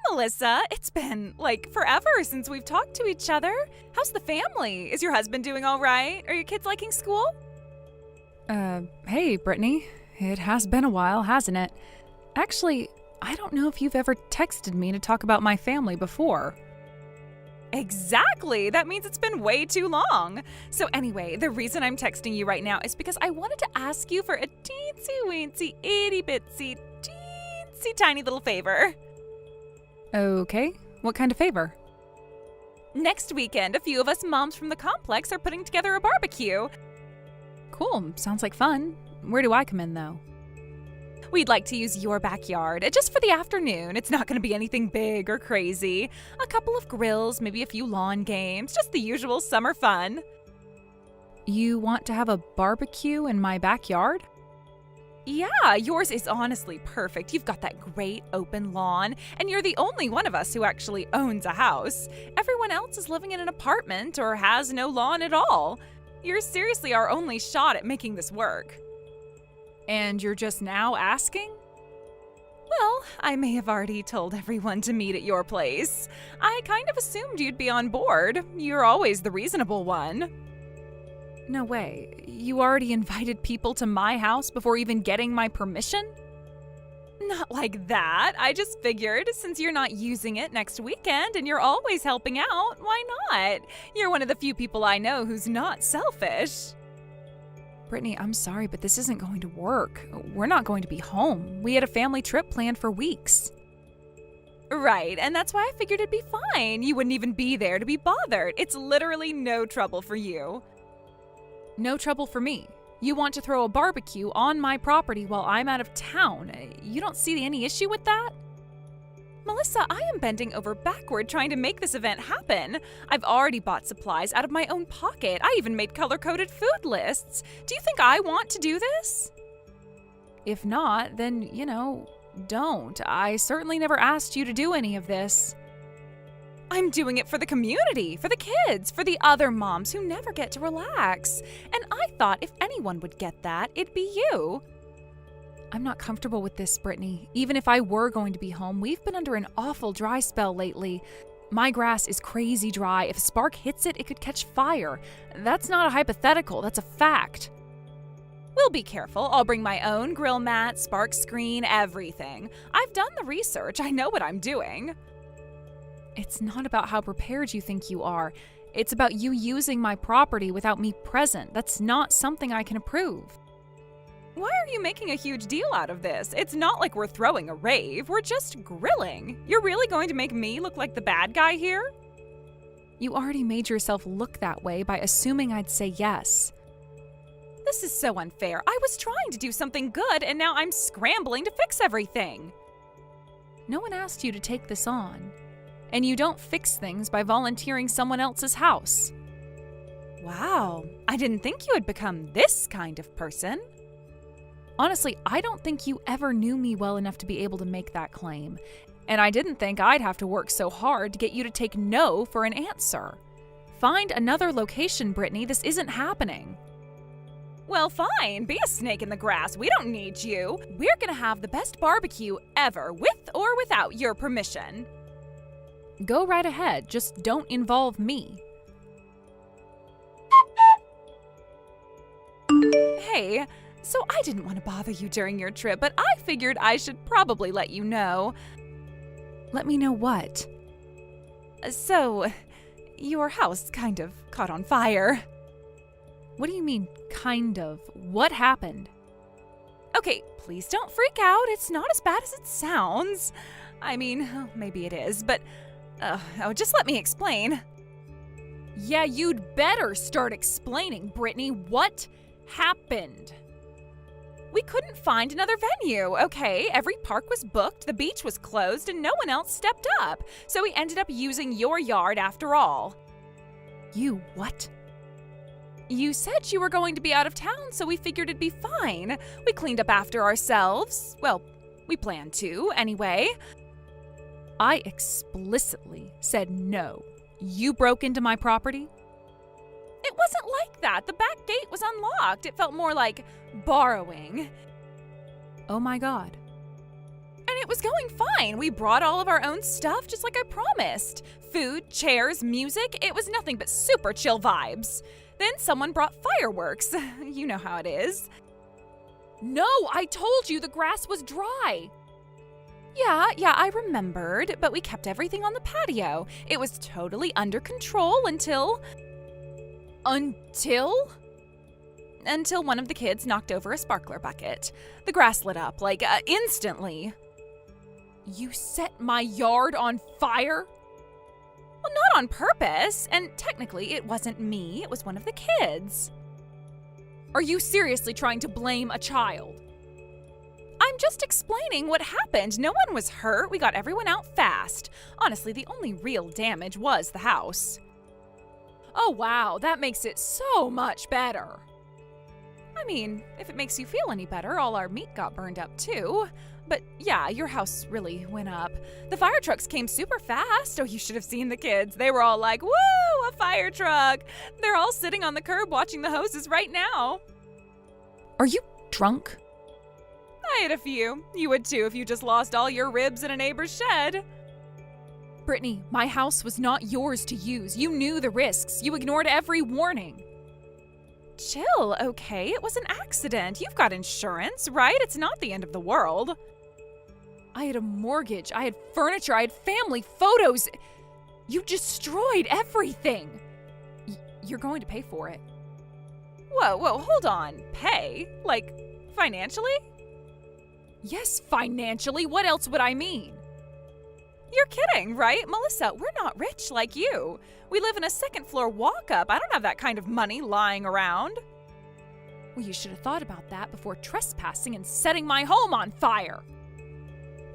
Melissa. It's been, forever since we've talked to each other. How's the family? Is your husband doing all right? Are your kids liking school? Hey, Brittany. It has been a while, hasn't it? Actually, I don't know if you've ever texted me to talk about my family before. Exactly! That means it's been way too long. So anyway, the reason I'm texting you right now is because I wanted to ask you for a teensy-weensy, itty-bitsy, teensy tiny little favor. Okay, what kind of favor? Next weekend, a few of us moms from the complex are putting together a barbecue. Cool, sounds like fun. Where do I come in, though? We'd like to use your backyard, just for the afternoon. It's not going to be anything big or crazy. A couple of grills, maybe a few lawn games, just the usual summer fun. You want to have a barbecue in my backyard? Yeah, yours is honestly perfect. You've got that great open lawn, and you're the only one of us who actually owns a house. Everyone else is living in an apartment or has no lawn at all. You're seriously our only shot at making this work. And you're just now asking? Well, I may have already told everyone to meet at your place. I kind of assumed you'd be on board. You're always the reasonable one. No way. You already invited people to my house before even getting my permission? Not like that. I just figured since you're not using it next weekend and you're always helping out, why not? You're one of the few people I know who's not selfish. Brittany, I'm sorry, but this isn't going to work. We're not going to be home. We had a family trip planned for weeks. Right, and that's why I figured it'd be fine. You wouldn't even be there to be bothered. It's literally no trouble for you. No trouble for me. You want to throw a barbecue on my property while I'm out of town. You don't see any issue with that? Melissa, I am bending over backward trying to make this event happen. I've already bought supplies out of my own pocket. I even made color-coded food lists. Do you think I want to do this? If not, then, don't. I certainly never asked you to do any of this. I'm doing it for the community, for the kids, for the other moms who never get to relax. And I thought if anyone would get that, it'd be you. I'm not comfortable with this, Brittany. Even if I were going to be home, we've been under an awful dry spell lately. My grass is crazy dry. If a spark hits it, it could catch fire. That's not a hypothetical, that's a fact. We'll be careful. I'll bring my own grill mat, spark screen, everything. I've done the research. I know what I'm doing. It's not about how prepared you think you are. It's about you using my property without me present. That's not something I can approve. Why are you making a huge deal out of this? It's not like we're throwing a rave. We're just grilling. You're really going to make me look like the bad guy here? You already made yourself look that way by assuming I'd say yes. This is so unfair. I was trying to do something good, and now I'm scrambling to fix everything. No one asked you to take this on. And you don't fix things by volunteering someone else's house. Wow, I didn't think you had become this kind of person. Honestly, I don't think you ever knew me well enough to be able to make that claim. And I didn't think I'd have to work so hard to get you to take no for an answer. Find another location, Brittany. This isn't happening. Well, fine. Be a snake in the grass. We don't need you. We're gonna have the best barbecue ever, with or without your permission. Go right ahead. Just don't involve me. Hey, so I didn't want to bother you during your trip, but I figured I should probably let you know. Let me know what? So, your house kind of caught on fire. What do you mean, kind of? What happened? Okay, please don't freak out. It's not as bad as it sounds. I mean, maybe it is, but just let me explain. Yeah, you'd better start explaining, Brittany. What happened? We couldn't find another venue, okay? Every park was booked, the beach was closed, and no one else stepped up. So we ended up using your yard after all. You what? You said you were going to be out of town, so we figured it'd be fine. We cleaned up after ourselves. Well, we planned to, anyway. I explicitly said no. You broke into my property? It wasn't like that. The back gate was unlocked. It felt more like borrowing. Oh my God. And And it was going fine. We brought all of our own stuff, just like I promised. Food, chairs, music. It was nothing but super chill vibes. Then someone brought fireworks. You know how it is. No, I told you the grass was dry. Yeah, I remembered, but we kept everything on the patio. It was totally under control until one of the kids knocked over a sparkler bucket. The grass lit up, instantly. You set my yard on fire? Well, not on purpose, and technically it wasn't me, it was one of the kids. Are you seriously trying to blame a child? I'm just explaining what happened. No one was hurt. We got everyone out fast. Honestly, the only real damage was the house. Oh, wow, that makes it so much better. I mean, if it makes you feel any better, all our meat got burned up too. But yeah, your house really went up. The fire trucks came super fast. Oh, you should have seen the kids. They were all like, woo, a fire truck. They're all sitting on the curb watching the hoses right now. Are you drunk? I had a few. You would too if you just lost all your ribs in a neighbor's shed. Brittany, my house was not yours to use. You knew the risks. You ignored every warning. Chill, okay? It was an accident. You've got insurance, right? It's not the end of the world. I had a mortgage. I had furniture. I had family photos. You destroyed everything. You're going to pay for it. Whoa, hold on. Pay? Like, financially? Yes, financially. What else would I mean? You're kidding, right? Melissa, we're not rich like you. We live in a second-floor walk-up. I don't have that kind of money lying around. Well, you should have thought about that before trespassing and setting my home on fire.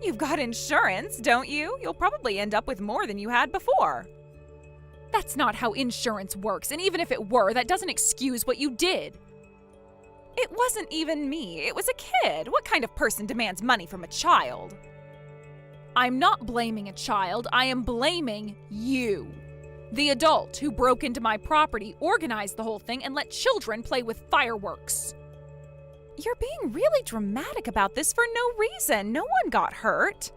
You've got insurance, don't you? You'll probably end up with more than you had before. That's not how insurance works, and even if it were, that doesn't excuse what you did. It wasn't even me. It was a kid. What kind of person demands money from a child? I'm not blaming a child. I am blaming you. The adult who broke into my property, organized the whole thing, and let children play with fireworks. You're being really dramatic about this for no reason. No one got hurt.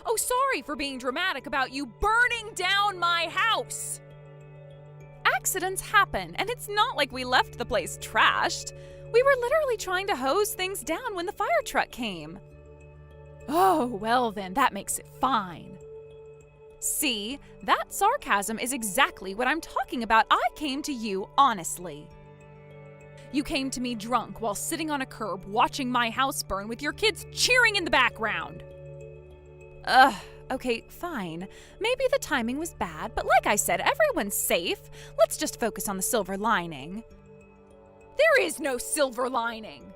Oh, sorry for being dramatic about you burning down my house. Accidents happen, and it's not like we left the place trashed. We were literally trying to hose things down when the fire truck came. Oh, well then, that makes it fine. See, that sarcasm is exactly what I'm talking about. I came to you honestly. You came to me drunk while sitting on a curb watching my house burn with your kids cheering in the background. Okay, fine. Maybe the timing was bad, but like I said, everyone's safe. Let's just focus on the silver lining. There is no silver lining.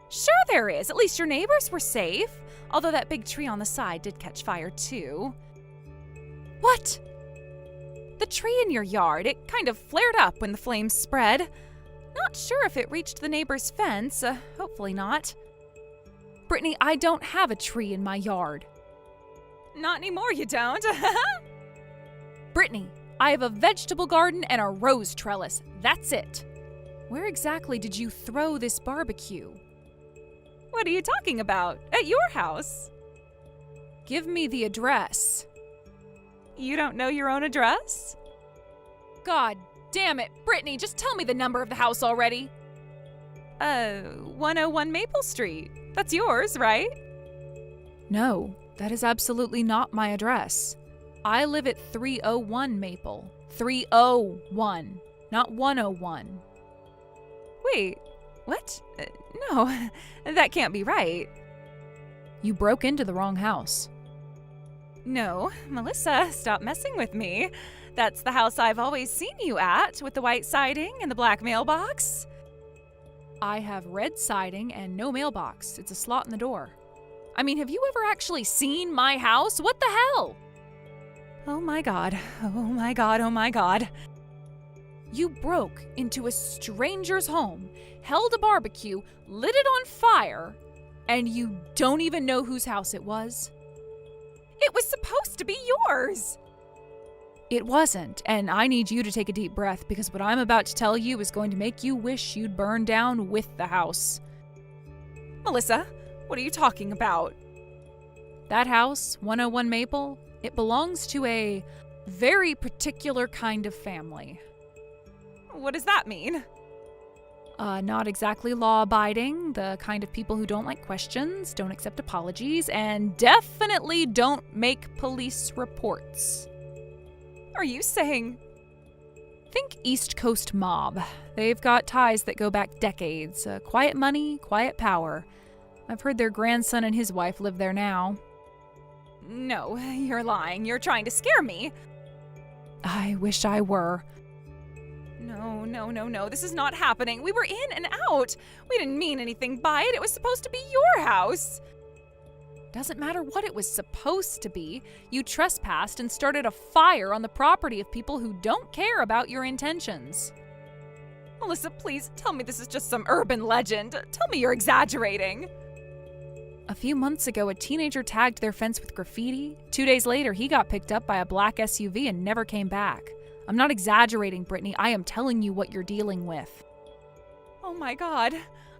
Sure there is. At least your neighbors were safe. Although that big tree on the side did catch fire too. What? The tree in your yard. It kind of flared up when the flames spread. Not sure if it reached the neighbor's fence. Hopefully not. Brittany, I don't have a tree in my yard. Not anymore, you don't. Brittany, I have a vegetable garden and a rose trellis. That's it. Where exactly did you throw this barbecue? What are you talking about? At your house? Give me the address. You don't know your own address? God damn it, Brittany, just tell me the number of the house already. 101 Maple Street. That's yours, right? No, that is absolutely not my address. I live at 301 Maple. 301, not 101. Wait, what? No, that can't be right. You broke into the wrong house. No, Melissa, stop messing with me. That's the house I've always seen you at, with the white siding and the black mailbox. I have red siding and no mailbox. It's a slot in the door. I mean, have you ever actually seen my house? What the hell? Oh my God. Oh my God. Oh my God. You broke into a stranger's home, held a barbecue, lit it on fire, and you don't even know whose house it was? It was supposed to be yours. It wasn't, and I need you to take a deep breath because what I'm about to tell you is going to make you wish you'd burned down with the house. Melissa, what are you talking about? That house, 101 Maple, it belongs to a very particular kind of family. What does that mean? Not exactly law-abiding, the kind of people who don't like questions, don't accept apologies, and definitely don't make police reports. Are you saying... Think East Coast mob. They've got ties that go back decades. Quiet money, quiet power. I've heard their grandson and his wife live there now. No, you're lying. You're trying to scare me. I wish I were. No. This is not happening. We were in and out. We didn't mean anything by it. It was supposed to be your house. Doesn't matter what it was supposed to be. You trespassed and started a fire on the property of people who don't care about your intentions. Melissa, please tell me this is just some urban legend. Tell me you're exaggerating. A few months ago, a teenager tagged their fence with graffiti. 2 days later, he got picked up by a black SUV and never came back. I'm not exaggerating, Brittany. I am telling you what you're dealing with. Oh my God.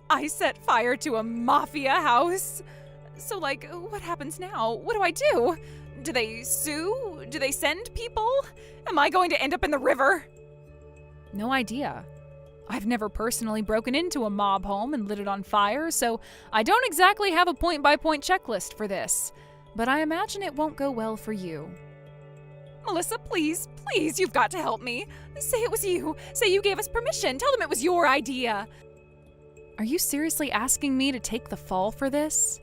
I set fire to a mafia house. So, what happens now? What do I do? Do they sue? Do they send people? Am I going to end up in the river? No idea. I've never personally broken into a mob home and lit it on fire, so I don't exactly have a point-by-point checklist for this. But I imagine it won't go well for you. Melissa, please, you've got to help me. Say it was you. Say you gave us permission. Tell them it was your idea. Are you seriously asking me to take the fall for this?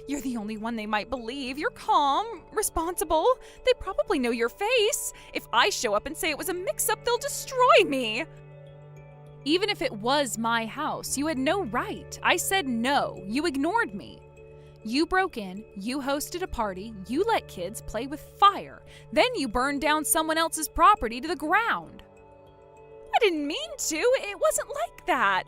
You're the only one they might believe. You're calm, responsible. They probably know your face. If I show up and say it was a mix-up, they'll destroy me. Even if it was my house, you had no right. I said no. You ignored me. You broke in, you hosted a party, you let kids play with fire. Then you burned down someone else's property to the ground. I didn't mean to. It wasn't like that.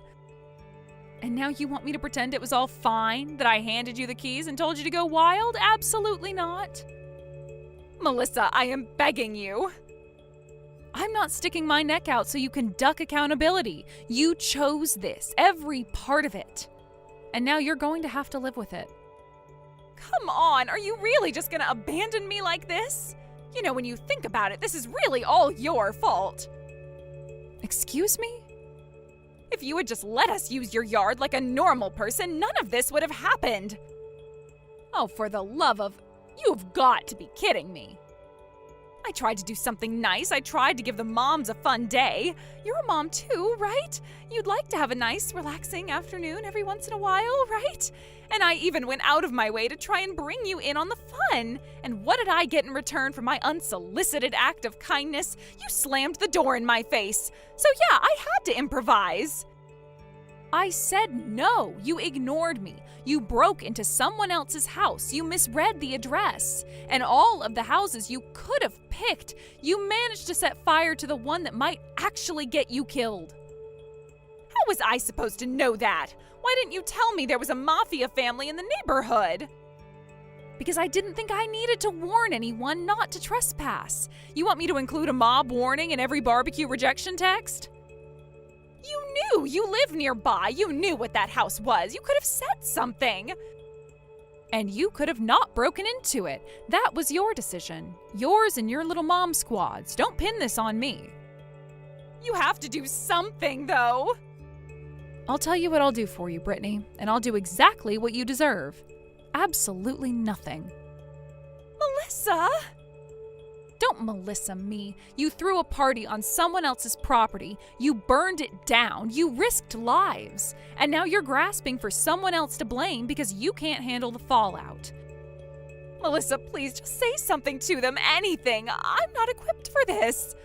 And now you want me to pretend it was all fine, that I handed you the keys and told you to go wild? Absolutely not. Melissa, I am begging you. I'm not sticking my neck out so you can duck accountability. You chose this, every part of it. And now you're going to have to live with it. Come on, are you really just gonna abandon me like this? You know, when you think about it, this is really all your fault. Excuse me? If you had just let us use your yard like a normal person, none of this would have happened. Oh, for the love of... You've got to be kidding me. I tried to do something nice. I tried to give the moms a fun day. You're a mom too, right? You'd like to have a nice, relaxing afternoon every once in a while, right? And I even went out of my way to try and bring you in on the fun. And what did I get in return for my unsolicited act of kindness? You slammed the door in my face. So yeah, I had to improvise. I said no. You ignored me. You broke into someone else's house. You misread the address. And all of the houses you could have picked, you managed to set fire to the one that might actually get you killed. How was I supposed to know that? Why didn't you tell me there was a mafia family in the neighborhood? Because I didn't think I needed to warn anyone not to trespass. You want me to include a mob warning in every barbecue rejection text? You knew. You live nearby. You knew what that house was. You could have said something. And you could have not broken into it. That was your decision. Yours and your little mom squads. Don't pin this on me. You have to do something, though. I'll tell you what I'll do for you, Brittany, and I'll do exactly what you deserve. Absolutely nothing. Melissa! Don't Melissa me. You threw a party on someone else's property. You burned it down. You risked lives. And now you're grasping for someone else to blame because you can't handle the fallout. Melissa, please just say something to them. Anything. I'm not equipped for this.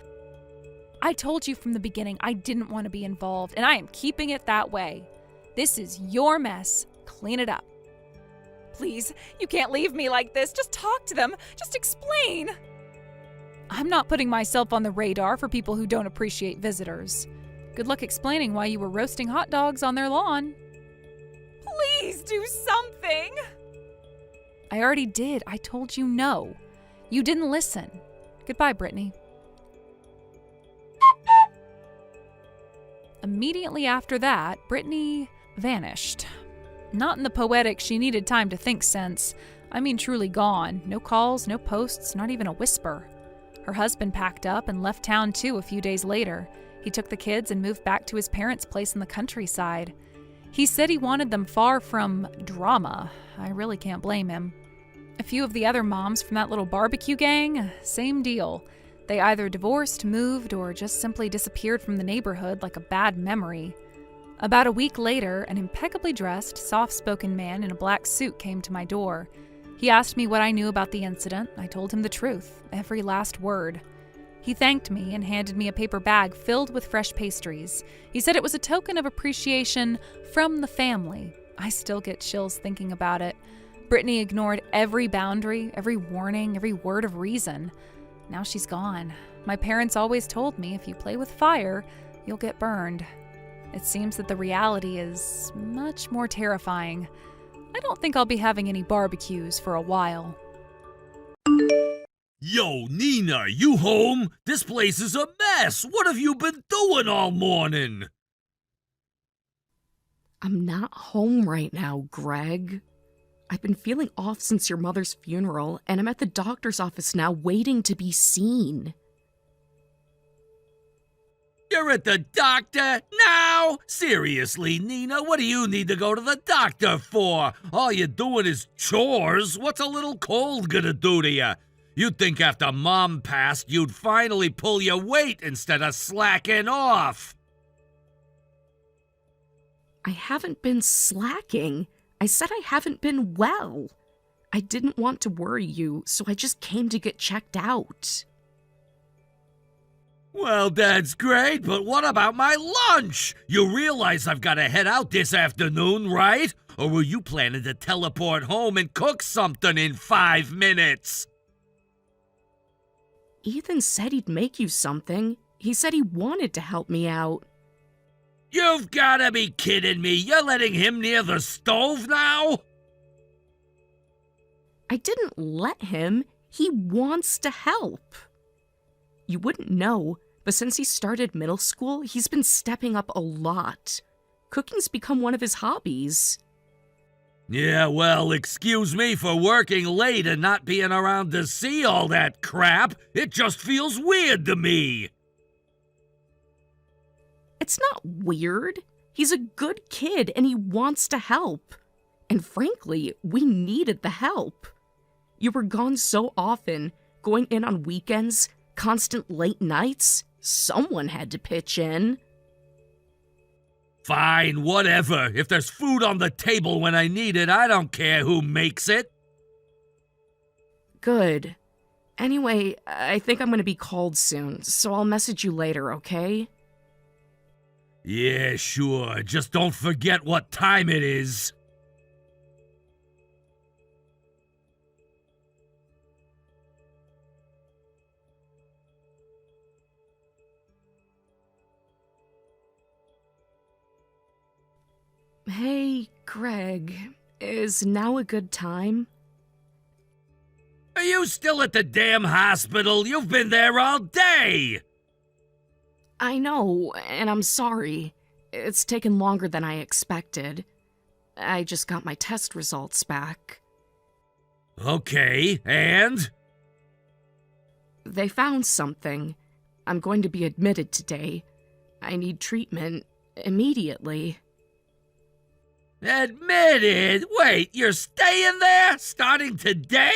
I told you from the beginning I didn't want to be involved, and I am keeping it that way. This is your mess. Clean it up. Please, you can't leave me like this. Just talk to them. Just explain. I'm not putting myself on the radar for people who don't appreciate visitors. Good luck explaining why you were roasting hot dogs on their lawn. Please do something. I already did. I told you no. You didn't listen. Goodbye, Brittany. Immediately after that, Brittany vanished. Not in the poetic she needed time to think sense. I mean truly gone. No calls, no posts, not even a whisper. Her husband packed up and left town too a few days later. He took the kids and moved back to his parents' place in the countryside. He said he wanted them far from drama. I really can't blame him. A few of the other moms from that little barbecue gang, same deal. They either divorced, moved, or just simply disappeared from the neighborhood like a bad memory. About a week later, an impeccably dressed, soft-spoken man in a black suit came to my door. He asked me what I knew about the incident. I told him the truth, every last word. He thanked me and handed me a paper bag filled with fresh pastries. He said it was a token of appreciation from the family. I still get chills thinking about it. Brittany ignored every boundary, every warning, every word of reason. Now she's gone. My parents always told me if you play with fire, you'll get burned. It seems that the reality is much more terrifying. I don't think I'll be having any barbecues for a while. Yo, Nina, you home? This place is a mess. What have you been doing all morning? I'm not home right now, Greg. I've been feeling off since your mother's funeral, and I'm at the doctor's office now waiting to be seen. You're at the doctor now? Seriously, Nina, what do you need to go to the doctor for? All you're doing is chores. What's a little cold gonna do to you? You'd think after Mom passed, you'd finally pull your weight instead of slacking off. I haven't been slacking. I said I haven't been well. I didn't want to worry you, so I just came to get checked out. Well, that's great, but what about my lunch? You realize I've got to head out this afternoon, right? Or were you planning to teleport home and cook something in 5 minutes? Ethan said he'd make you something. He said he wanted to help me out. You've got to be kidding me. You're letting him near the stove now? I didn't let him. He wants to help. You wouldn't know, but since he started middle school, he's been stepping up a lot. Cooking's become one of his hobbies. Yeah, well, excuse me for working late and not being around to see all that crap. It just feels weird to me. It's not weird. He's a good kid and he wants to help. And frankly, we needed the help. You were gone so often, going in on weekends, constant late nights. Someone had to pitch in. Fine, whatever. If there's food on the table when I need it, I don't care who makes it. Good. Anyway, I think I'm gonna be called soon, so I'll message you later, okay? Yeah, sure. Just don't forget what time it is. Hey, Greg, is now a good time? Are you still at the damn hospital? You've been there all day! I know, and I'm sorry. It's taken longer than I expected. I just got my test results back. Okay, and? They found something. I'm going to be admitted today. I need treatment immediately. Admitted? Wait, you're staying there? Starting today?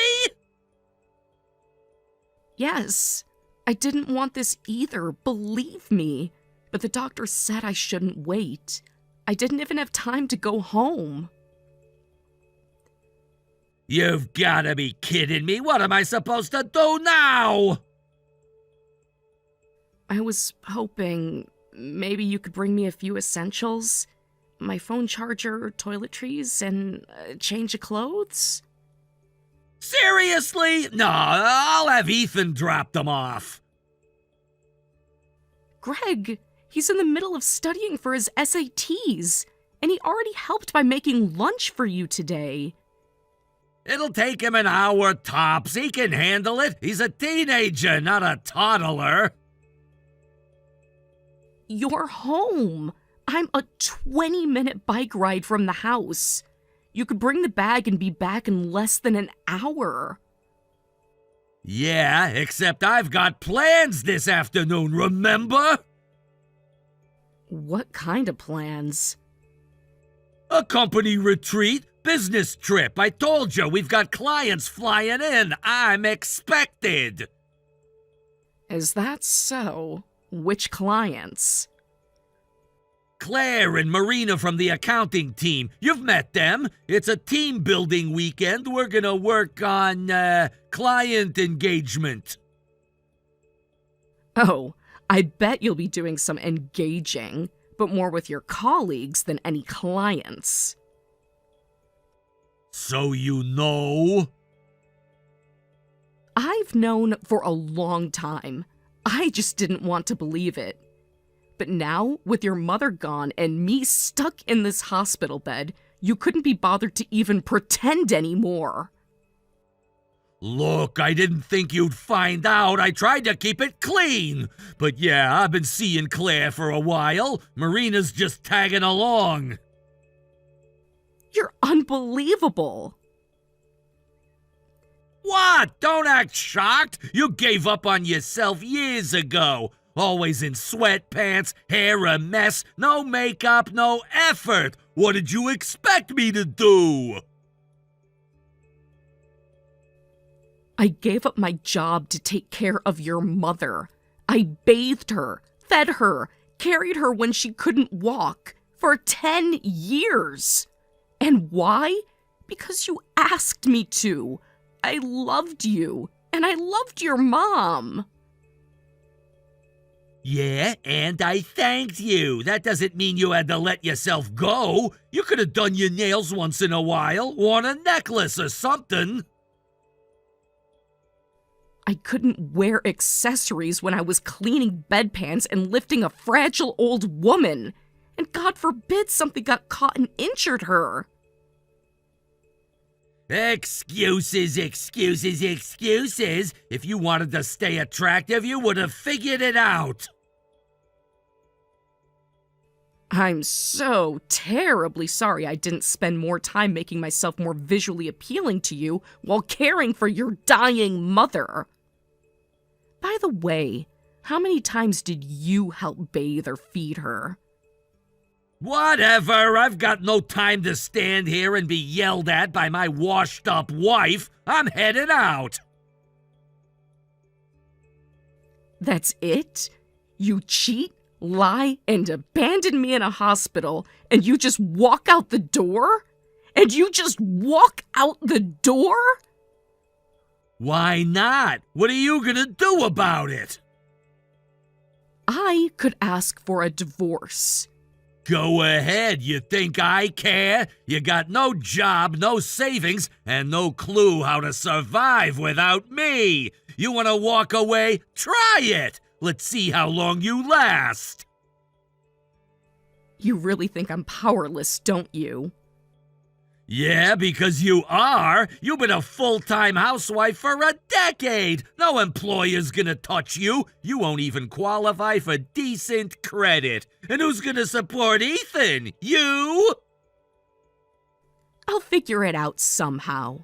Yes. I didn't want this either, believe me. But the doctor said I shouldn't wait. I didn't even have time to go home. You've gotta be kidding me. What am I supposed to do now? I was hoping maybe you could bring me a few essentials. My phone charger, toiletries, and a change of clothes. Seriously? No, I'll have Ethan drop them off. Greg, he's in the middle of studying for his SATs, and he already helped by making lunch for you today. It'll take him an hour tops. He can handle it. He's a teenager, not a toddler. You're home. I'm a 20-minute bike ride from the house. You could bring the bag and be back in less than an hour. Yeah, except I've got plans this afternoon, remember? What kind of plans? A company retreat, business trip. I told you, we've got clients flying in. I'm expected. Is that so? Which clients? Claire and Marina from the accounting team. You've met them. It's a team building weekend. We're gonna work on, client engagement. Oh, I bet you'll be doing some engaging, but more with your colleagues than any clients. So you know? I've known for a long time. I just didn't want to believe it. But now, with your mother gone and me stuck in this hospital bed, you couldn't be bothered to even pretend anymore. Look, I didn't think you'd find out. I tried to keep it clean. But yeah, I've been seeing Claire for a while. Marina's just tagging along. You're unbelievable. What? Don't act shocked. You gave up on yourself years ago. Always in sweatpants, hair a mess, no makeup, no effort. What did you expect me to do? I gave up my job to take care of your mother. I bathed her, fed her, carried her when she couldn't walk for 10 years. And why? Because you asked me to. I loved you, and I loved your mom. Yeah, and I thanked you. That doesn't mean you had to let yourself go. You could have done your nails once in a while, worn a necklace or something. I couldn't wear accessories when I was cleaning bedpans and lifting a fragile old woman. And God forbid something got caught and injured her. Excuses, excuses, excuses. If you wanted to stay attractive, you would have figured it out. I'm so terribly sorry I didn't spend more time making myself more visually appealing to you while caring for your dying mother. By the way, how many times did you help bathe or feed her? Whatever, I've got no time to stand here and be yelled at by my washed-up wife. I'm headed out. That's it? You cheat, lie, and abandon me in a hospital, and you just walk out the door? And you just walk out the door? Why not? What are you gonna do about it? I could ask for a divorce. Go ahead, you think I care? You got no job, no savings, and no clue how to survive without me. You wanna walk away? Try it! Let's see how long you last. You really think I'm powerless, don't you? Yeah, because you are. You've been a full-time housewife for a decade. No employer's gonna touch you. You won't even qualify for decent credit. And who's gonna support Ethan? You? I'll figure it out somehow.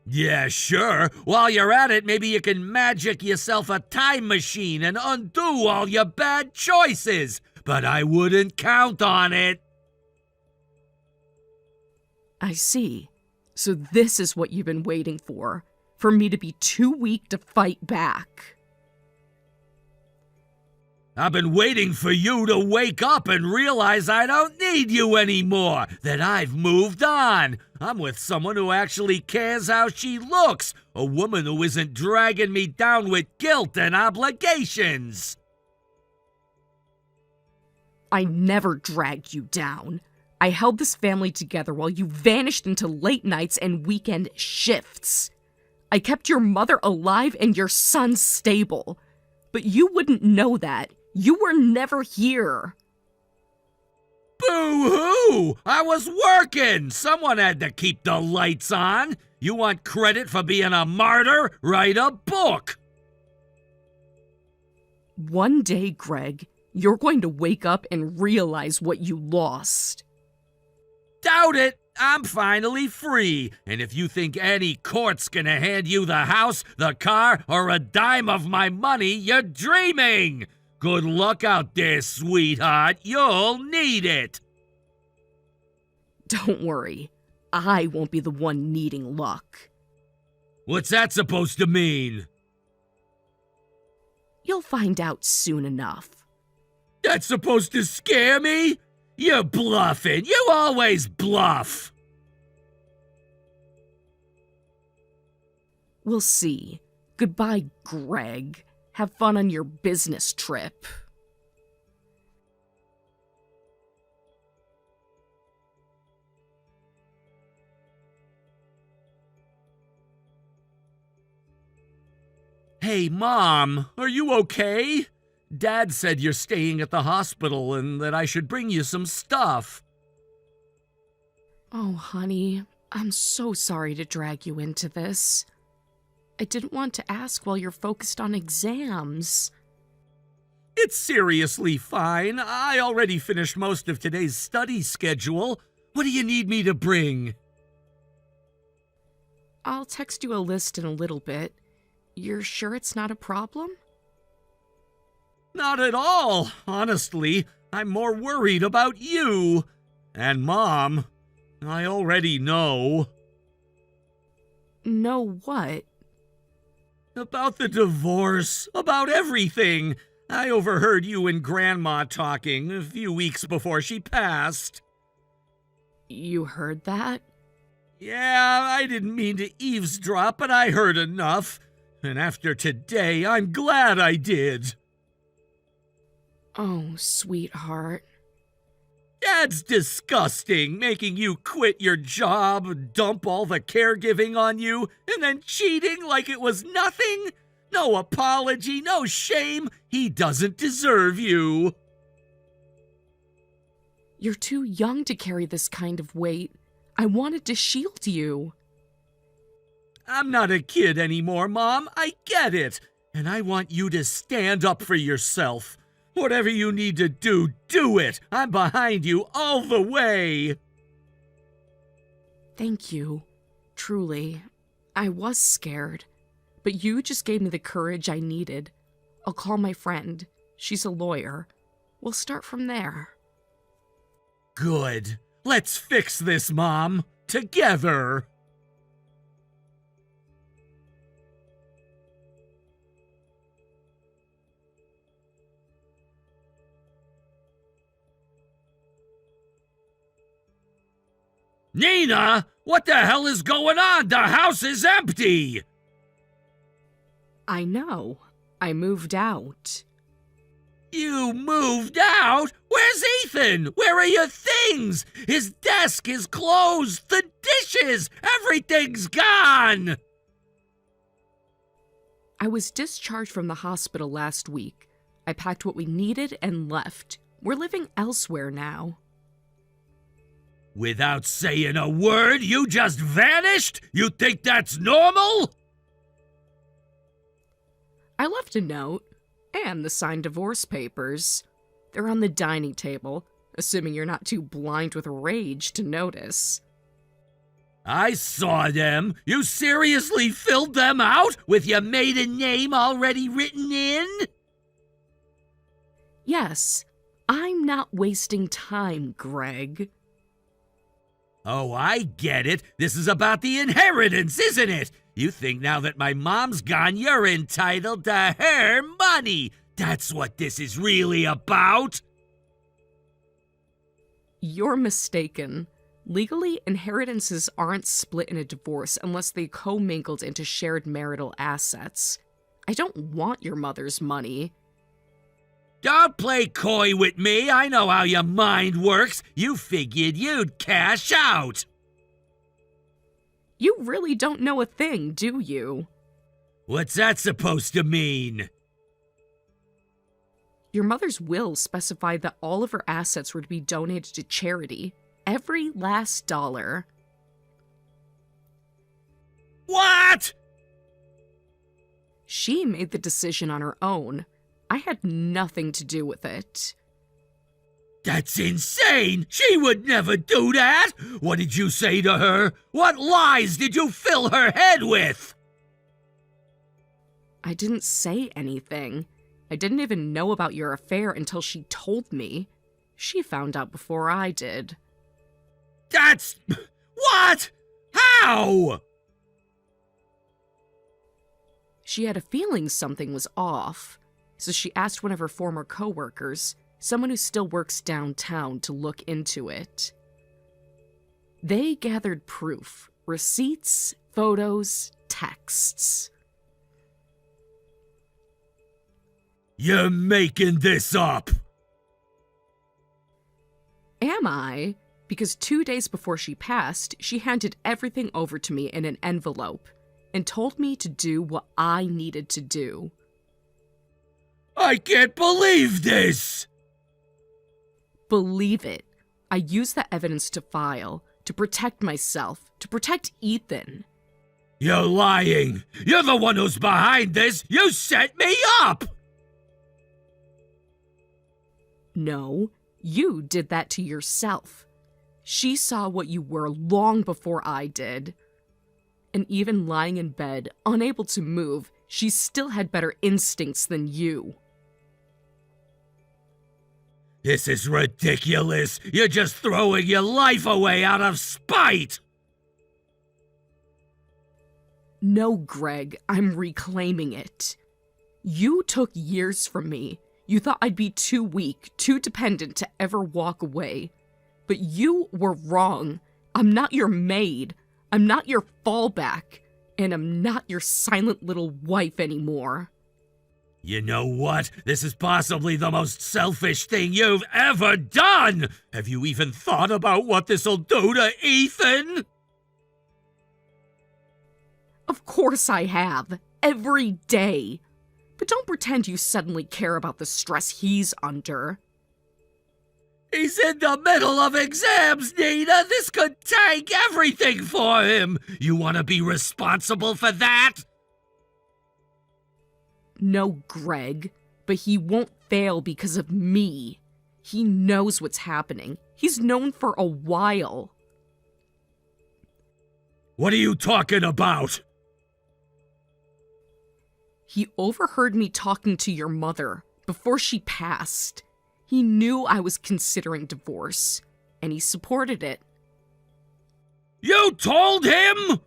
Yeah, sure. While you're at it, maybe you can magic yourself a time machine and undo all your bad choices. But I wouldn't count on it. I see. So this is what you've been waiting for me to be too weak to fight back. I've been waiting for you to wake up and realize I don't need you anymore, that I've moved on. I'm with someone who actually cares how she looks, a woman who isn't dragging me down with guilt and obligations. I never dragged you down. I held this family together while you vanished into late nights and weekend shifts. I kept your mother alive and your son stable. But you wouldn't know that. You were never here. Boo-hoo! I was working! Someone had to keep the lights on. You want credit for being a martyr? Write a book! One day, Greg, you're going to wake up and realize what you lost. Doubt it! I'm finally free, and if you think any court's gonna hand you the house, the car, or a dime of my money, you're dreaming! Good luck out there, sweetheart. You'll need it. Don't worry. I won't be the one needing luck. What's that supposed to mean? You'll find out soon enough. That's supposed to scare me? You're bluffing. You always bluff. We'll see. Goodbye, Greg. Have fun on your business trip. Hey, Mom, are you okay? Dad said you're staying at the hospital and that I should bring you some stuff. Oh, honey, I'm so sorry to drag you into this. I didn't want to ask while you're focused on exams. It's seriously fine. I already finished most of today's study schedule. What do you need me to bring? I'll text you a list in a little bit. You're sure it's not a problem? Not at all. Honestly, I'm more worried about you. And Mom, I already know. Know what? About the divorce, about everything. I overheard you and Grandma talking a few weeks before she passed. You heard that? Yeah, I didn't mean to eavesdrop, but I heard enough. And after today, I'm glad I did. Oh, sweetheart. Dad's disgusting, making you quit your job, dump all the caregiving on you, and then cheating like it was nothing. No apology, no shame. He doesn't deserve you. You're too young to carry this kind of weight. I wanted to shield you. I'm not a kid anymore, Mom. I get it. And I want you to stand up for yourself. Whatever you need to do, do it. I'm behind you all the way. Thank you. Truly. I was scared. But you just gave me the courage I needed. I'll call my friend. She's a lawyer. We'll start from there. Good. Let's fix this, Mom. Together. Nina, what the hell is going on? The house is empty! I know. I moved out. You moved out? Where's Ethan? Where are your things? His desk, his clothes, the dishes, everything's gone! I was discharged from the hospital last week. I packed what we needed and left. We're living elsewhere now. Without saying a word, you just vanished? You think that's normal? I left a note, and the signed divorce papers. They're on the dining table, assuming you're not too blind with rage to notice. I saw them. You seriously filled them out with your maiden name already written in? Yes, I'm not wasting time, Greg. Oh, I get it. This is about the inheritance, isn't it? You think now that my mom's gone, you're entitled to her money. That's what this is really about. You're mistaken. Legally, inheritances aren't split in a divorce unless they commingled into shared marital assets. I don't want your mother's money. Don't play coy with me. I know how your mind works. You figured you'd cash out. You really don't know a thing, do you? What's that supposed to mean? Your mother's will specified that all of her assets were to be donated to charity. Every last dollar. What? She made the decision on her own. I had nothing to do with it. That's insane! She would never do that! What did you say to her? What lies did you fill her head with? I didn't say anything. I didn't even know about your affair until she told me. She found out before I did. That's... what? How? She had a feeling something was off, so she asked one of her former coworkers, someone who still works downtown, to look into it. They gathered proof, receipts, photos, texts. You're making this up! Am I? Because 2 days before she passed, she handed everything over to me in an envelope and told me to do what I needed to do. I can't believe this! Believe it. I used that evidence to file, to protect myself, to protect Ethan. You're lying! You're the one who's behind this! You set me up! No, you did that to yourself. She saw what you were long before I did. And even lying in bed, unable to move, she still had better instincts than you. This is ridiculous! You're just throwing your life away out of spite! No, Greg, I'm reclaiming it. You took years from me. You thought I'd be too weak, too dependent to ever walk away. But you were wrong. I'm not your maid. I'm not your fallback. And I'm not your silent little wife anymore. You know what? This is possibly the most selfish thing you've ever done! Have you even thought about what this'll do to Ethan? Of course I have. Every day. But don't pretend you suddenly care about the stress he's under. He's in the middle of exams, Nina! This could tank everything for him! You want to be responsible for that? No, Greg, but he won't fail because of me. He knows what's happening. He's known for a while. What are you talking about? He overheard me talking to your mother before she passed. He knew I was considering divorce, and he supported it. You told him?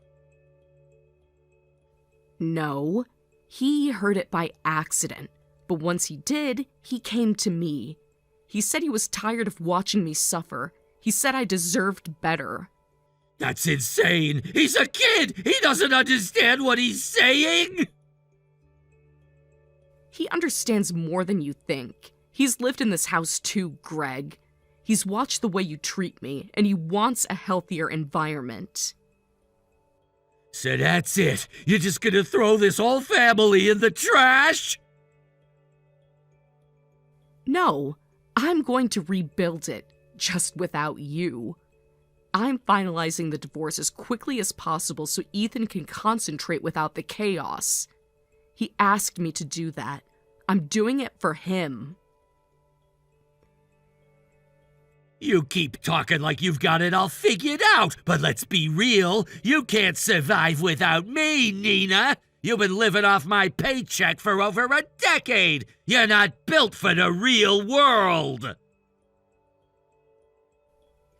No, he heard it by accident, but once he did, he came to me. He said he was tired of watching me suffer. He said I deserved better. That's insane! He's a kid! He doesn't understand what he's saying! He understands more than you think. He's lived in this house too, Greg. He's watched the way you treat me, and he wants a healthier environment. So that's it? You're just gonna throw this whole family in the trash? No, I'm going to rebuild it, just without you. I'm finalizing the divorce as quickly as possible so Ethan can concentrate without the chaos. He asked me to do that. I'm doing it for him. You keep talking like you've got it all figured out, but let's be real. You can't survive without me, Nina. You've been living off my paycheck for over a decade. You're not built for the real world.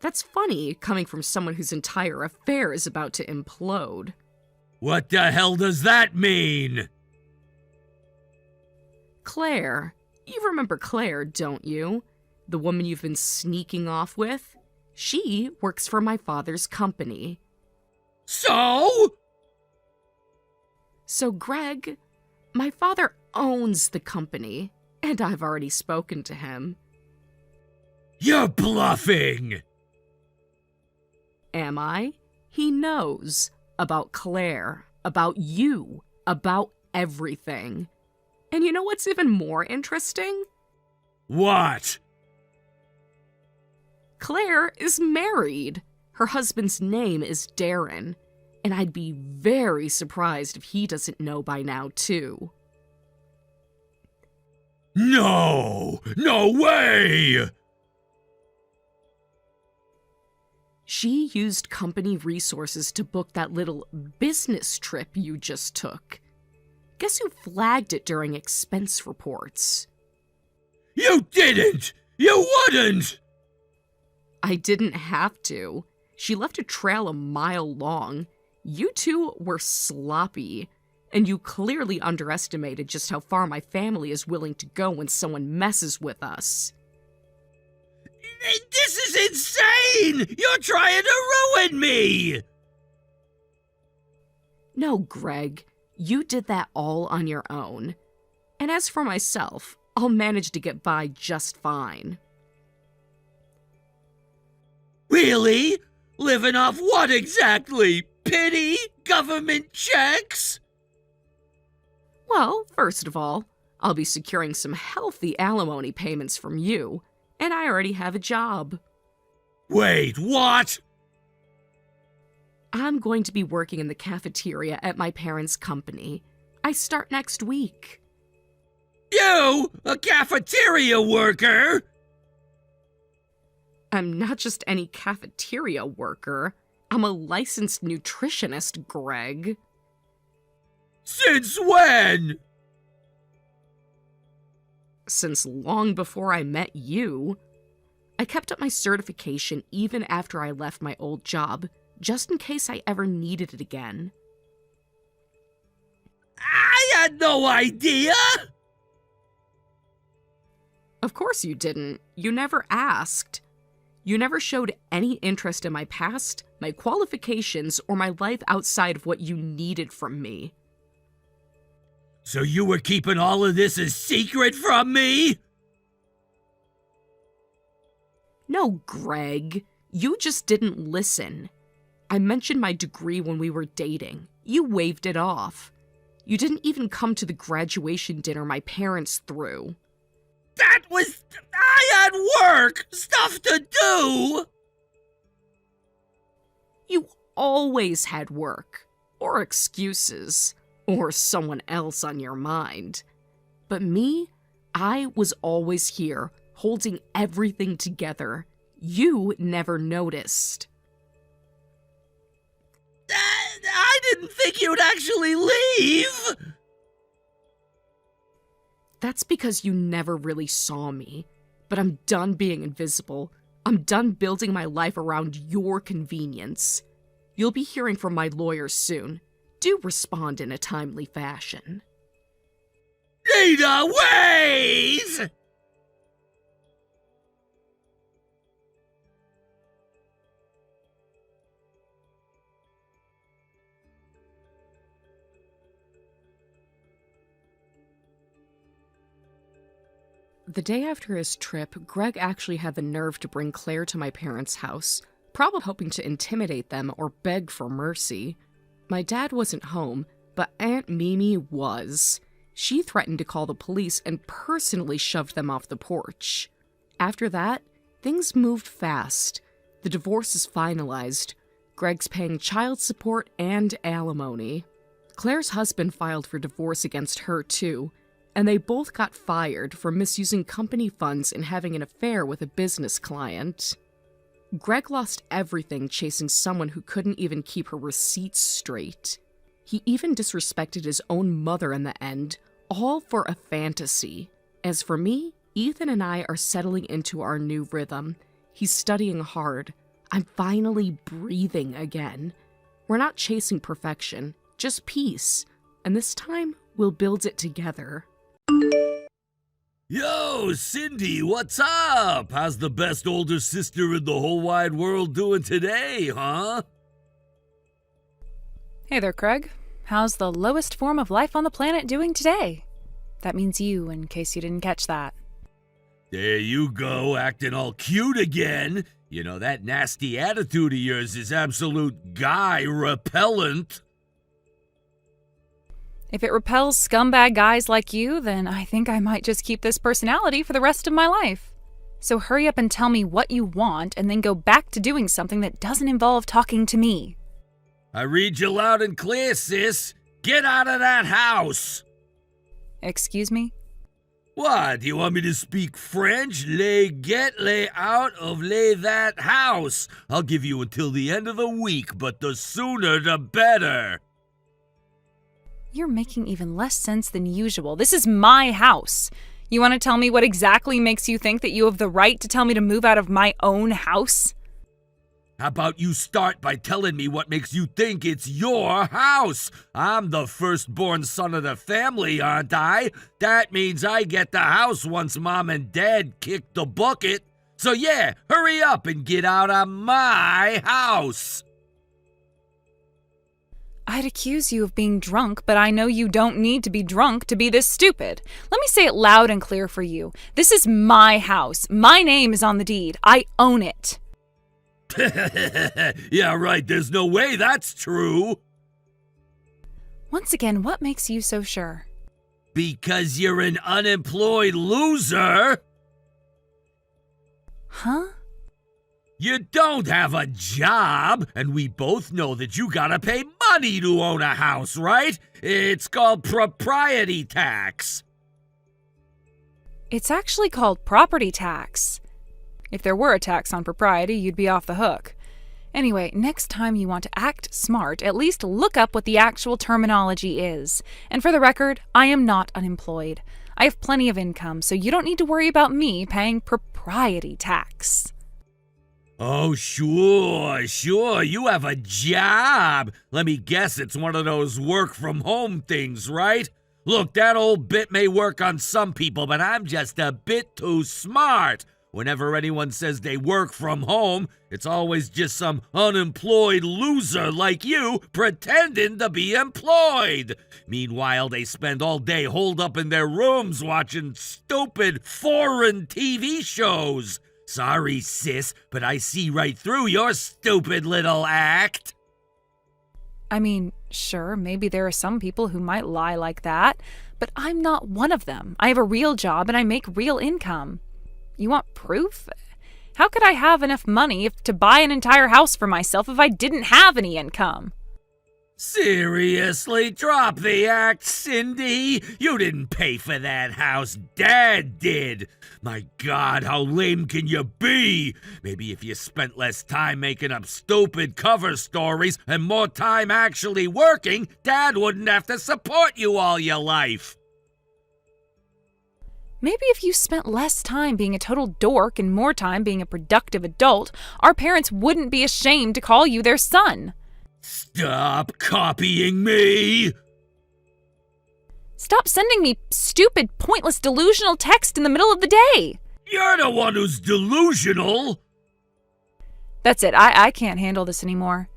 That's funny, coming from someone whose entire affair is about to implode. What the hell does that mean? Claire. You remember Claire, don't you? The woman you've been sneaking off with? She works for my father's company. So? So, Greg, my father owns the company, and I've already spoken to him. You're bluffing! Am I? He knows about Claire, about you, about everything. And you know what's even more interesting? What? Claire is married. Her husband's name is Darren, and I'd be very surprised if he doesn't know by now, too. No! No way! She used company resources to book that little business trip you just took. Guess who flagged it during expense reports? You didn't! You wouldn't! I didn't have to. She left a trail a mile long. You two were sloppy, and you clearly underestimated just how far my family is willing to go when someone messes with us. This is insane! You're trying to ruin me! No, Greg, you did that all on your own. And as for myself, I'll manage to get by just fine. Really? Living off what exactly? Pity? Government checks? Well, first of all, I'll be securing some healthy alimony payments from you, and I already have a job. Wait, what? I'm going to be working in the cafeteria at my parents' company. I start next week. You? A cafeteria worker? I'm not just any cafeteria worker. I'm a licensed nutritionist, Greg. Since when? Since long before I met you. I kept up my certification even after I left my old job, just in case I ever needed it again. I had no idea! Of course you didn't. You never asked. You never showed any interest in my past, my qualifications, or my life outside of what you needed from me. So you were keeping all of this a secret from me? No, Greg. You just didn't listen. I mentioned my degree when we were dating. You waved it off. You didn't even come to the graduation dinner my parents threw. That was... I had work! Stuff to do! You always had work. Or excuses. Or someone else on your mind. But me, I was always here, holding everything together. You never noticed. I didn't think you'd actually leave! That's because you never really saw me. But I'm done being invisible. I'm done building my life around your convenience. You'll be hearing from my lawyer soon. Do respond in a timely fashion. Nina, wait! The day after his trip, Greg actually had the nerve to bring Claire to my parents' house, probably hoping to intimidate them or beg for mercy. My dad wasn't home, but Aunt Mimi was. She threatened to call the police and personally shoved them off the porch. After that, things moved fast. The divorce is finalized. Greg's paying child support and alimony. Claire's husband filed for divorce against her too, and they both got fired for misusing company funds and having an affair with a business client. Greg lost everything chasing someone who couldn't even keep her receipts straight. He even disrespected his own mother in the end, all for a fantasy. As for me, Ethan and I are settling into our new rhythm. He's studying hard. I'm finally breathing again. We're not chasing perfection, just peace. And this time, we'll build it together. Yo, Cindy, what's up? How's the best older sister in the whole wide world doing today, huh? Hey there, Craig. How's the lowest form of life on the planet doing today? That means you, in case you didn't catch that. There you go, acting all cute again. You know, that nasty attitude of yours is absolute guy repellent. If it repels scumbag guys like you, then I think I might just keep this personality for the rest of my life. So hurry up and tell me what you want, and then go back to doing something that doesn't involve talking to me. I read you loud and clear, sis. Get out of that house! Excuse me? What, do you want me to speak French? Lay out of lay that house. I'll give you until the end of the week, but the sooner the better. You're making even less sense than usual. This is my house. You want to tell me what exactly makes you think that you have the right to tell me to move out of my own house? How about you start by telling me what makes you think it's your house? I'm the firstborn son of the family, aren't I? That means I get the house once Mom and Dad kick the bucket. So yeah, hurry up and get out of my house. I'd accuse you of being drunk, but I know you don't need to be drunk to be this stupid. Let me say it loud and clear for you. This is my house. My name is on the deed. I own it. Yeah, right. There's no way that's true. Once again, what makes you so sure? Because you're an unemployed loser. Huh? You don't have a job, and we both know that you gotta pay money to own a house, right? It's called propriety tax. It's actually called property tax. If there were a tax on propriety, you'd be off the hook. Anyway, next time you want to act smart, at least look up what the actual terminology is. And for the record, I am not unemployed. I have plenty of income, so you don't need to worry about me paying propriety tax. Oh, sure. You have a job. Let me guess, it's one of those work-from-home things, right? Look, that old bit may work on some people, but I'm just a bit too smart. Whenever anyone says they work from home, it's always just some unemployed loser like you pretending to be employed. Meanwhile, they spend all day holed up in their rooms watching stupid foreign TV shows. Sorry, sis, but I see right through your stupid little act. I mean, sure, maybe there are some people who might lie like that, but I'm not one of them. I have a real job and I make real income. You want proof? How could I have enough money to buy an entire house for myself if I didn't have any income? Seriously, drop the act, Cindy. You didn't pay for that house. Dad did. My God, how lame can you be? Maybe if you spent less time making up stupid cover stories and more time actually working, Dad wouldn't have to support you all your life. Maybe if you spent less time being a total dork and more time being a productive adult, our parents wouldn't be ashamed to call you their son. Stop copying me! Stop sending me stupid, pointless, delusional text in the middle of the day. You're the one who's delusional. That's it. I can't handle this anymore.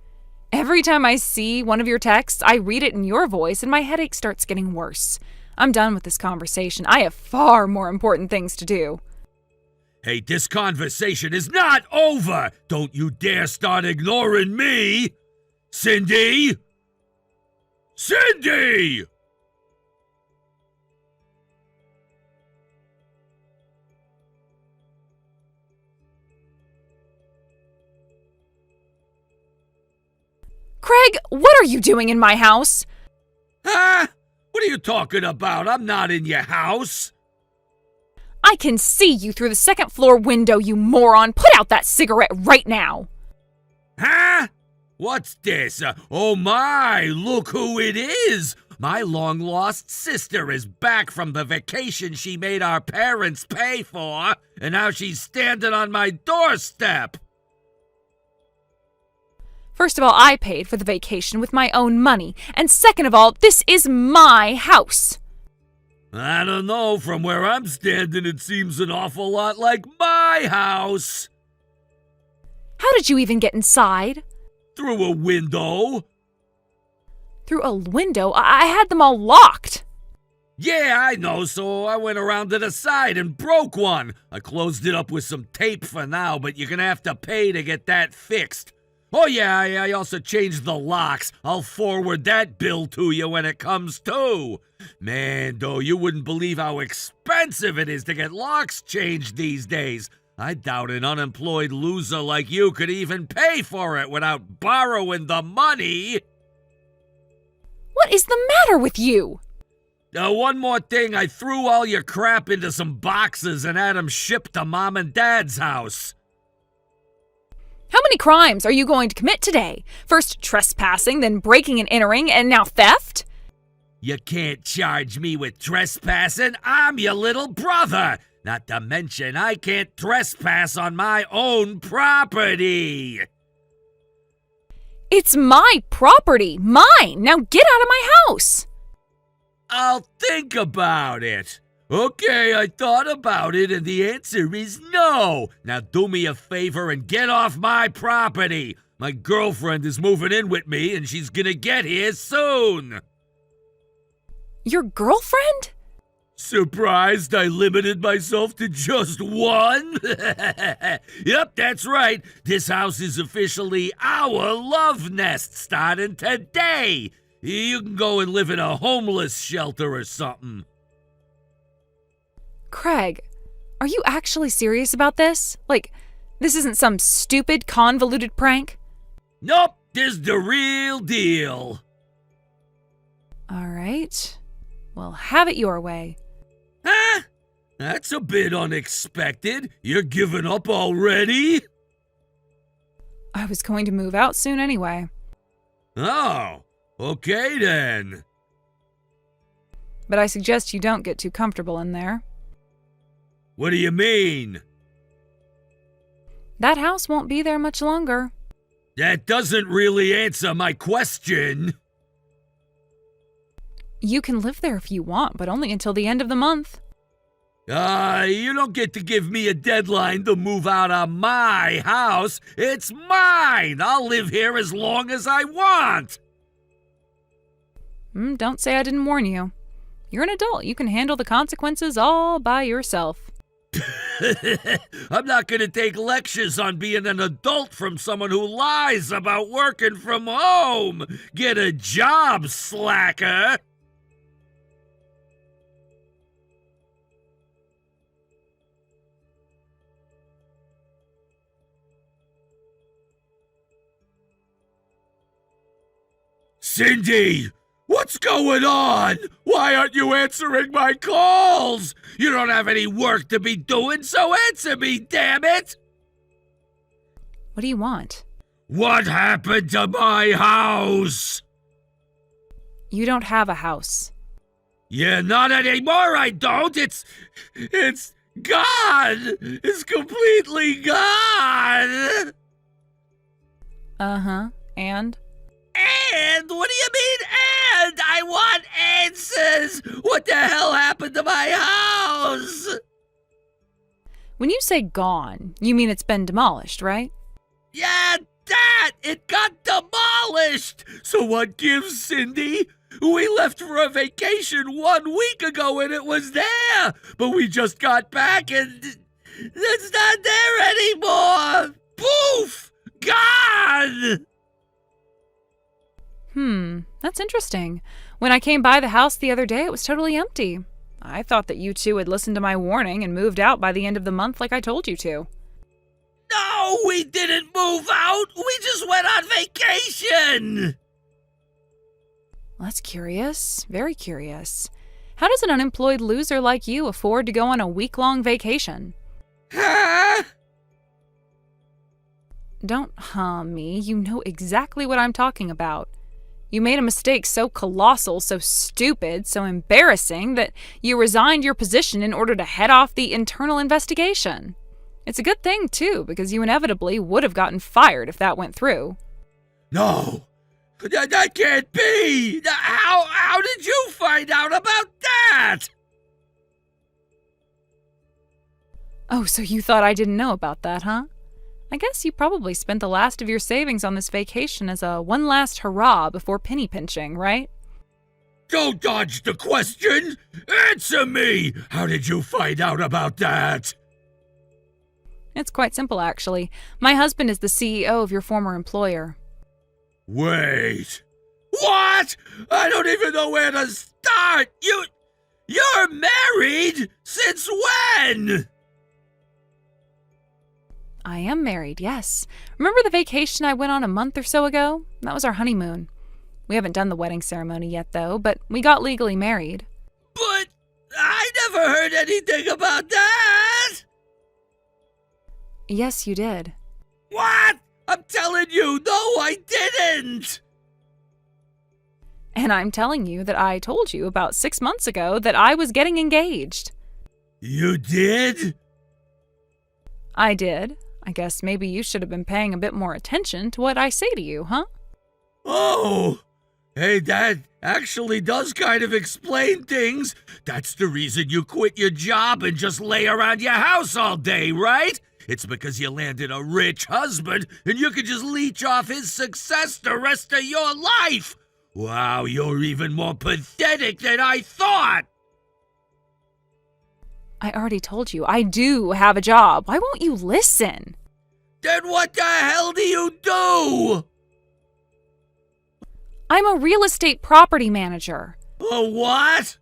Every time I see one of your texts, I read it in your voice and my headache starts getting worse. I'm done with this conversation. I have far more important things to do. Hey, this conversation is not over! Don't you dare start ignoring me! Cindy! Cindy! Craig, what are you doing in my house? Huh? What are you talking about? I'm not in your house. I can see you through the second floor window, you moron. Put out that cigarette right now. Huh? What's this? Oh my, look who it is! My long-lost sister is back from the vacation she made our parents pay for, and now she's standing on my doorstep. First of all, I paid for the vacation with my own money, and second of all, this is my house. I don't know, from where I'm standing it seems an awful lot like my house. How did you even get inside? Through a window. Through a window? I had them all locked. Yeah, I know, so I went around to the side and broke one. I closed it up with some tape for now, but you're gonna have to pay to get that fixed. Oh yeah, I also changed the locks. I'll forward that bill to you when it comes to. Man, though, you wouldn't believe how expensive it is to get locks changed these days. I doubt an unemployed loser like you could even pay for it without borrowing the money. What is the matter with you? One more thing, I threw all your crap into some boxes and had them shipped to Mom and Dad's house. How many crimes are you going to commit today? First trespassing, then breaking and entering, and now theft? You can't charge me with trespassing. I'm your little brother. Not to mention, I can't trespass on my own property. It's my property. Mine. Now get out of my house. I'll think about it. Okay, I thought about it, and the answer is no. Now do me a favor and get off my property. My girlfriend is moving in with me, and she's gonna get here soon. Your girlfriend? Surprised I limited myself to just one? Yep, that's right. This house is officially our love nest starting today. You can go and live in a homeless shelter or something. Craig, are you actually serious about this? Like, this isn't some stupid, convoluted prank? Nope, this is the real deal. All right. Well, have it your way. Huh? That's a bit unexpected. You're giving up already? I was going to move out soon anyway. Oh, okay then. But I suggest you don't get too comfortable in there. What do you mean? That house won't be there much longer. That doesn't really answer my question. You can live there if you want, but only until the end of the month. You don't get to give me a deadline to move out of my house. It's mine. I'll live here as long as I want. Don't say I didn't warn you. You're an adult. You can handle the consequences all by yourself. I'm not going to take lectures on being an adult from someone who lies about working from home. Get a job, slacker. Cindy! What's going on? Why aren't you answering my calls? You don't have any work to be doing, so answer me, damn it! What do you want? What happened to my house? You don't have a house. Yeah, not anymore, I don't. It's gone. It's completely gone. Uh-huh. And? And? What do you mean, and? I want answers! What the hell happened to my house? When you say gone, you mean it's been demolished, right? Yeah, that! It got demolished! So what gives, Cindy? We left for a vacation 1 week ago and it was there! But we just got back and it's not there anymore! Poof! Gone! That's interesting. When I came by the house the other day, it was totally empty. I thought that you two had listened to my warning and moved out by the end of the month like I told you to. No, we didn't move out! We just went on vacation! Well, that's curious. Very curious. How does an unemployed loser like you afford to go on a week-long vacation? Huh? Don't me. You know exactly what I'm talking about. You made a mistake so colossal, so stupid, so embarrassing that you resigned your position in order to head off the internal investigation. It's a good thing, too, because you inevitably would have gotten fired if that went through. No! That can't be! How did you find out about that? Oh, so you thought I didn't know about that, huh? I guess you probably spent the last of your savings on this vacation as a one last hurrah before penny pinching, right? Don't dodge the question! Answer me! How did you find out about that? It's quite simple, actually. My husband is the CEO of your former employer. Wait. What? I don't even know where to start! You're married? Since when? I am married, yes. Remember the vacation I went on a month or so ago? That was our honeymoon. We haven't done the wedding ceremony yet, though, but we got legally married. heard anything about that? Yes, you did. What? I'm telling you, no, I didn't! And I'm telling you that I told you about 6 months ago that I was getting engaged. You did? I did. I guess maybe you should have been paying a bit more attention to what I say to you, huh? Oh! Hey, that actually does kind of explain things. That's the reason you quit your job and just lay around your house all day, right? It's because you landed a rich husband and you could just leech off his success the rest of your life. Wow, you're even more pathetic than I thought. I already told you, I do have a job. Why won't you listen? Then what the hell do you do? I'm a real estate property manager. A what?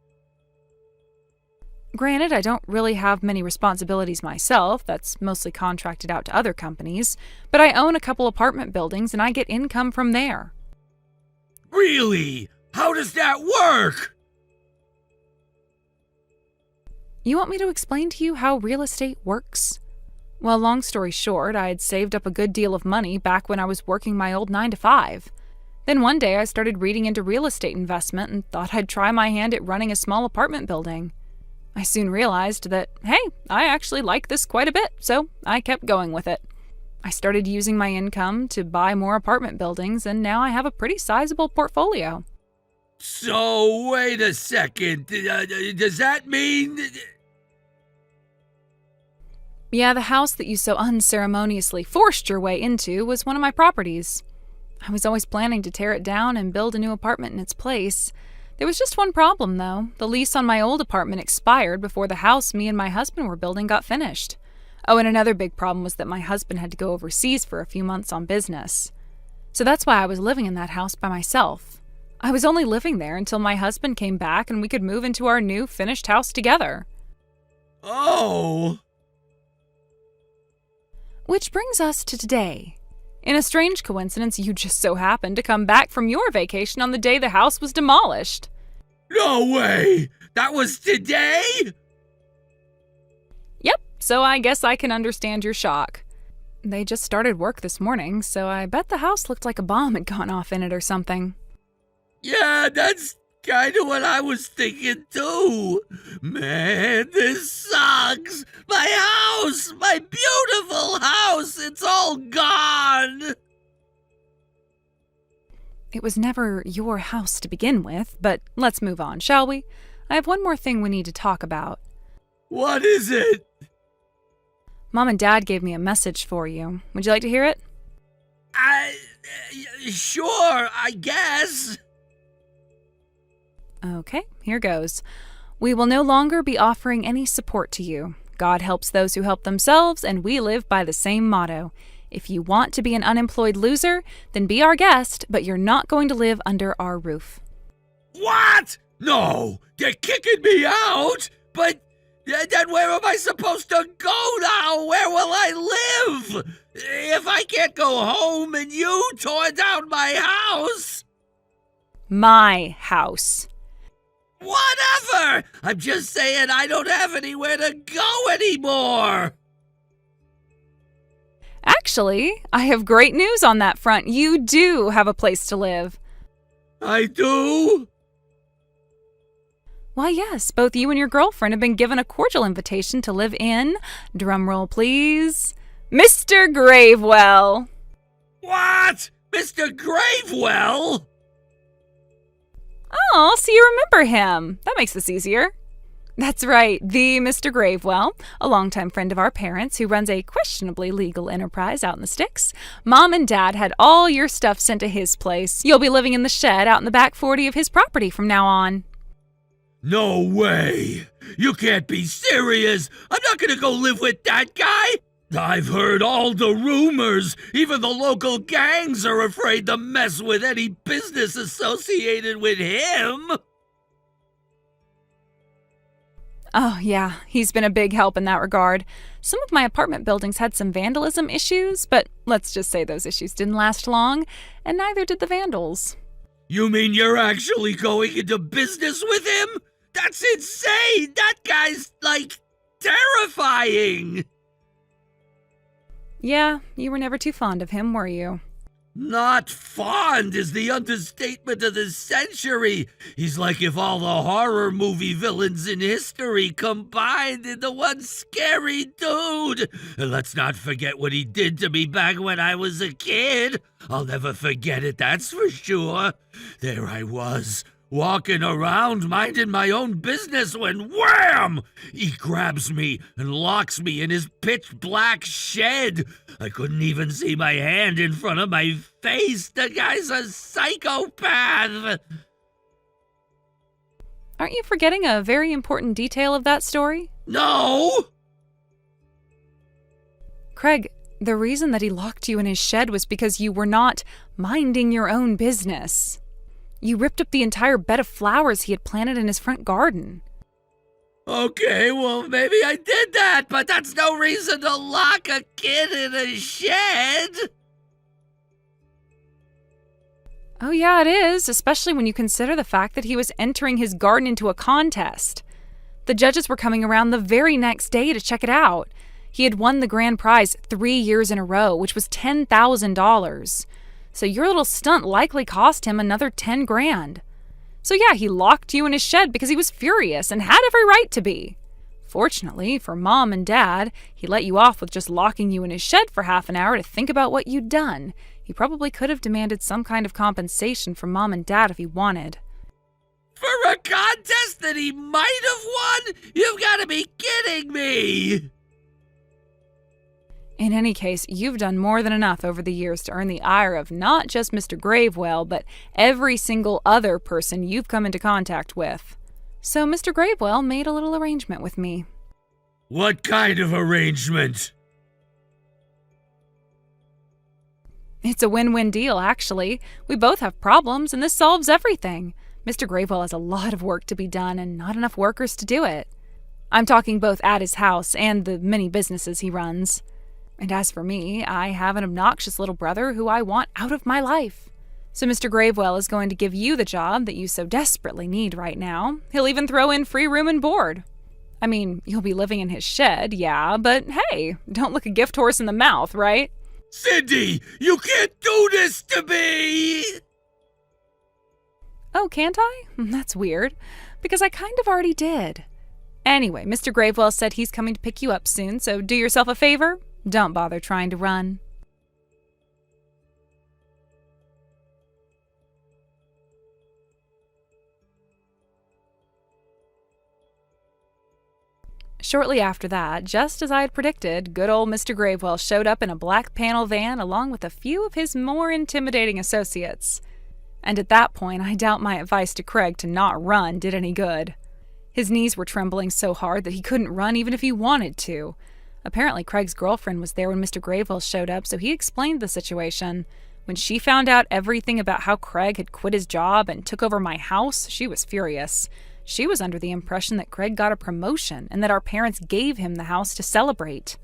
Granted, I don't really have many responsibilities myself. That's mostly contracted out to other companies. But I own a couple apartment buildings and I get income from there. Really? How does that work? You want me to explain to you how real estate works? Well, long story short, I had saved up a good deal of money back when I was working my old 9-to-5. Then one day I started reading into real estate investment and thought I'd try my hand at running a small apartment building. I soon realized that, hey, I actually like this quite a bit, so I kept going with it. I started using my income to buy more apartment buildings, and now I have a pretty sizable portfolio. So, wait a second. Does that mean... Yeah, the house that you so unceremoniously forced your way into was one of my properties. I was always planning to tear it down and build a new apartment in its place. There was just one problem, though. The lease on my old apartment expired before the house me and my husband were building got finished. Oh, and another big problem was that my husband had to go overseas for a few months on business. So that's why I was living in that house by myself. I was only living there until my husband came back and we could move into our new finished house together. Oh! Which brings us to today. In a strange coincidence, you just so happened to come back from your vacation on the day the house was demolished. No way! That was today? Yep, so I guess I can understand your shock. They just started work this morning, so I bet the house looked like a bomb had gone off in it or something. Yeah, that's kind of what I was thinking too. Man, this sucks. My house, my beautiful house, it's all gone. It was never your house to begin with, but let's move on, shall we? I have one more thing we need to talk about. What is it? Mom and Dad gave me a message for you. Would you like to hear it? Sure, I guess. Okay, here goes. We will no longer be offering any support to you. God helps those who help themselves, and we live by the same motto. If you want to be an unemployed loser, then be our guest, but you're not going to live under our roof. What? No, they're kicking me out? But then where am I supposed to go now? Where will I live? If I can't go home and you tore down my house? My house. Whatever! I'm just saying I don't have anywhere to go anymore! Actually, I have great news on that front. You do have a place to live. I do? Why, yes, both you and your girlfriend have been given a cordial invitation to live in, drumroll please, Mr. Gravewell. What? Mr. Gravewell? Oh, so you remember him. That makes this easier. That's right, the Mr. Gravewell, a longtime friend of our parents who runs a questionably legal enterprise out in the sticks. Mom and Dad had all your stuff sent to his place. You'll be living in the shed out in the back 40 of his property from now on. No way! You can't be serious! I'm not gonna go live with that guy! I've heard all the rumors. Even the local gangs are afraid to mess with any business associated with him. Oh, yeah, he's been a big help in that regard. Some of my apartment buildings had some vandalism issues, but let's just say those issues didn't last long, and neither did the vandals. You mean you're actually going into business with him? That's insane! That guy's, terrifying! Yeah, you were never too fond of him, were you? Not fond is the understatement of the century. He's like if all the horror movie villains in history combined into one scary dude. And let's not forget what he did to me back when I was a kid. I'll never forget it, that's for sure. There I was, walking around minding my own business when wham! He grabs me and locks me in his pitch black shed. I couldn't even see my hand in front of my face. The guy's a psychopath. Aren't you forgetting a very important detail of that story? No! Craig, the reason that he locked you in his shed was because you were not minding your own business. You ripped up the entire bed of flowers he had planted in his front garden. Okay, well, maybe I did that, but that's no reason to lock a kid in a shed. Oh yeah, it is, especially when you consider the fact that he was entering his garden into a contest. The judges were coming around the very next day to check it out. He had won the grand prize 3 years in a row, which was $10,000. So your little stunt likely cost him another 10 grand. So yeah, he locked you in his shed because he was furious and had every right to be. Fortunately for Mom and Dad, he let you off with just locking you in his shed for half an hour to think about what you'd done. He probably could have demanded some kind of compensation from Mom and Dad if he wanted. For a contest that he might have won? You've got to be kidding me! In any case, you've done more than enough over the years to earn the ire of not just Mr. Gravewell, but every single other person you've come into contact with. So Mr. Gravewell made a little arrangement with me. What kind of arrangement? It's a win-win deal, actually. We both have problems, and this solves everything. Mr. Gravewell has a lot of work to be done and not enough workers to do it. I'm talking both at his house and the many businesses he runs. And as for me, I have an obnoxious little brother who I want out of my life. So Mr. Gravewell is going to give you the job that you so desperately need right now. He'll even throw in free room and board. I mean, you'll be living in his shed, yeah, but hey, don't look a gift horse in the mouth, right? Cindy, you can't do this to me! Oh, can't I? That's weird, because I kind of already did. Anyway, Mr. Gravewell said he's coming to pick you up soon, so do yourself a favor. Don't bother trying to run. Shortly after that, just as I had predicted, good old Mr. Gravewell showed up in a black panel van along with a few of his more intimidating associates. And at that point, I doubt my advice to Craig to not run did any good. His knees were trembling so hard that he couldn't run even if he wanted to. Apparently, Craig's girlfriend was there when Mr. Gravewell showed up, so he explained the situation. When she found out everything about how Craig had quit his job and took over my house, she was furious. She was under the impression that Craig got a promotion and that our parents gave him the house to celebrate.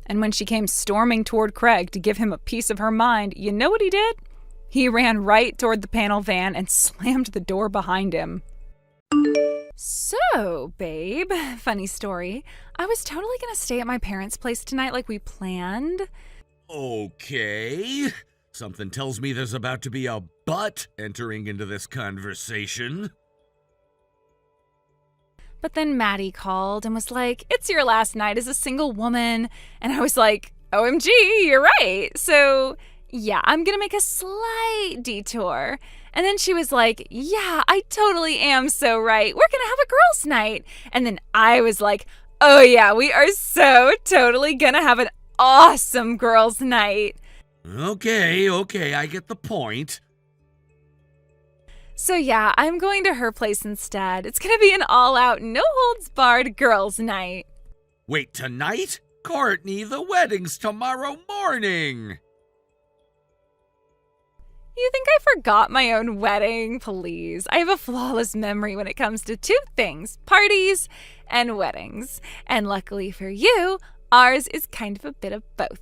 And when she came storming toward Craig to give him a piece of her mind, you know what he did? He ran right toward the panel van and slammed the door behind him. So, babe, funny story. I was totally gonna stay at my parents' place tonight like we planned. Okay. Something tells me there's about to be a but entering into this conversation. But then Maddie called and was like, "It's your last night as a single woman." And I was like, OMG, you're right. So, yeah, I'm gonna make a slight detour. And then she was like, "Yeah, I totally am so right. We're gonna have a girls' night." And then I was like, "Oh yeah, we are so totally gonna have an awesome girls' night." Okay, I get the point. So yeah, I'm going to her place instead. It's gonna be an all-out, no-holds-barred girls' night. Wait, tonight? Courtney, the wedding's tomorrow morning. You think I forgot my own wedding? Please. I have a flawless memory when it comes to two things, parties and weddings. And luckily for you, ours is kind of a bit of both.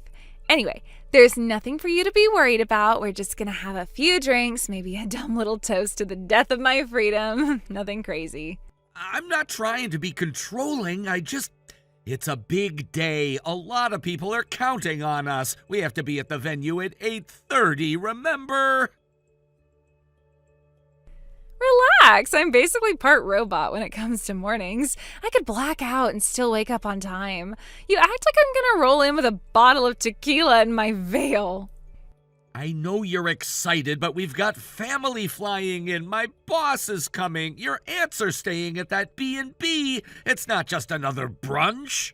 Anyway, there's nothing for you to be worried about. We're just gonna have a few drinks, maybe a dumb little toast to the death of my freedom. Nothing crazy. I'm not trying to be controlling, It's a big day. A lot of people are counting on us. We have to be at the venue at 8:30, remember? Relax, I'm basically part robot when it comes to mornings. I could black out and still wake up on time. You act like I'm gonna roll in with a bottle of tequila in my veil. I know you're excited, but we've got family flying in. My boss is coming. Your aunts are staying at that B&B. It's not just another brunch.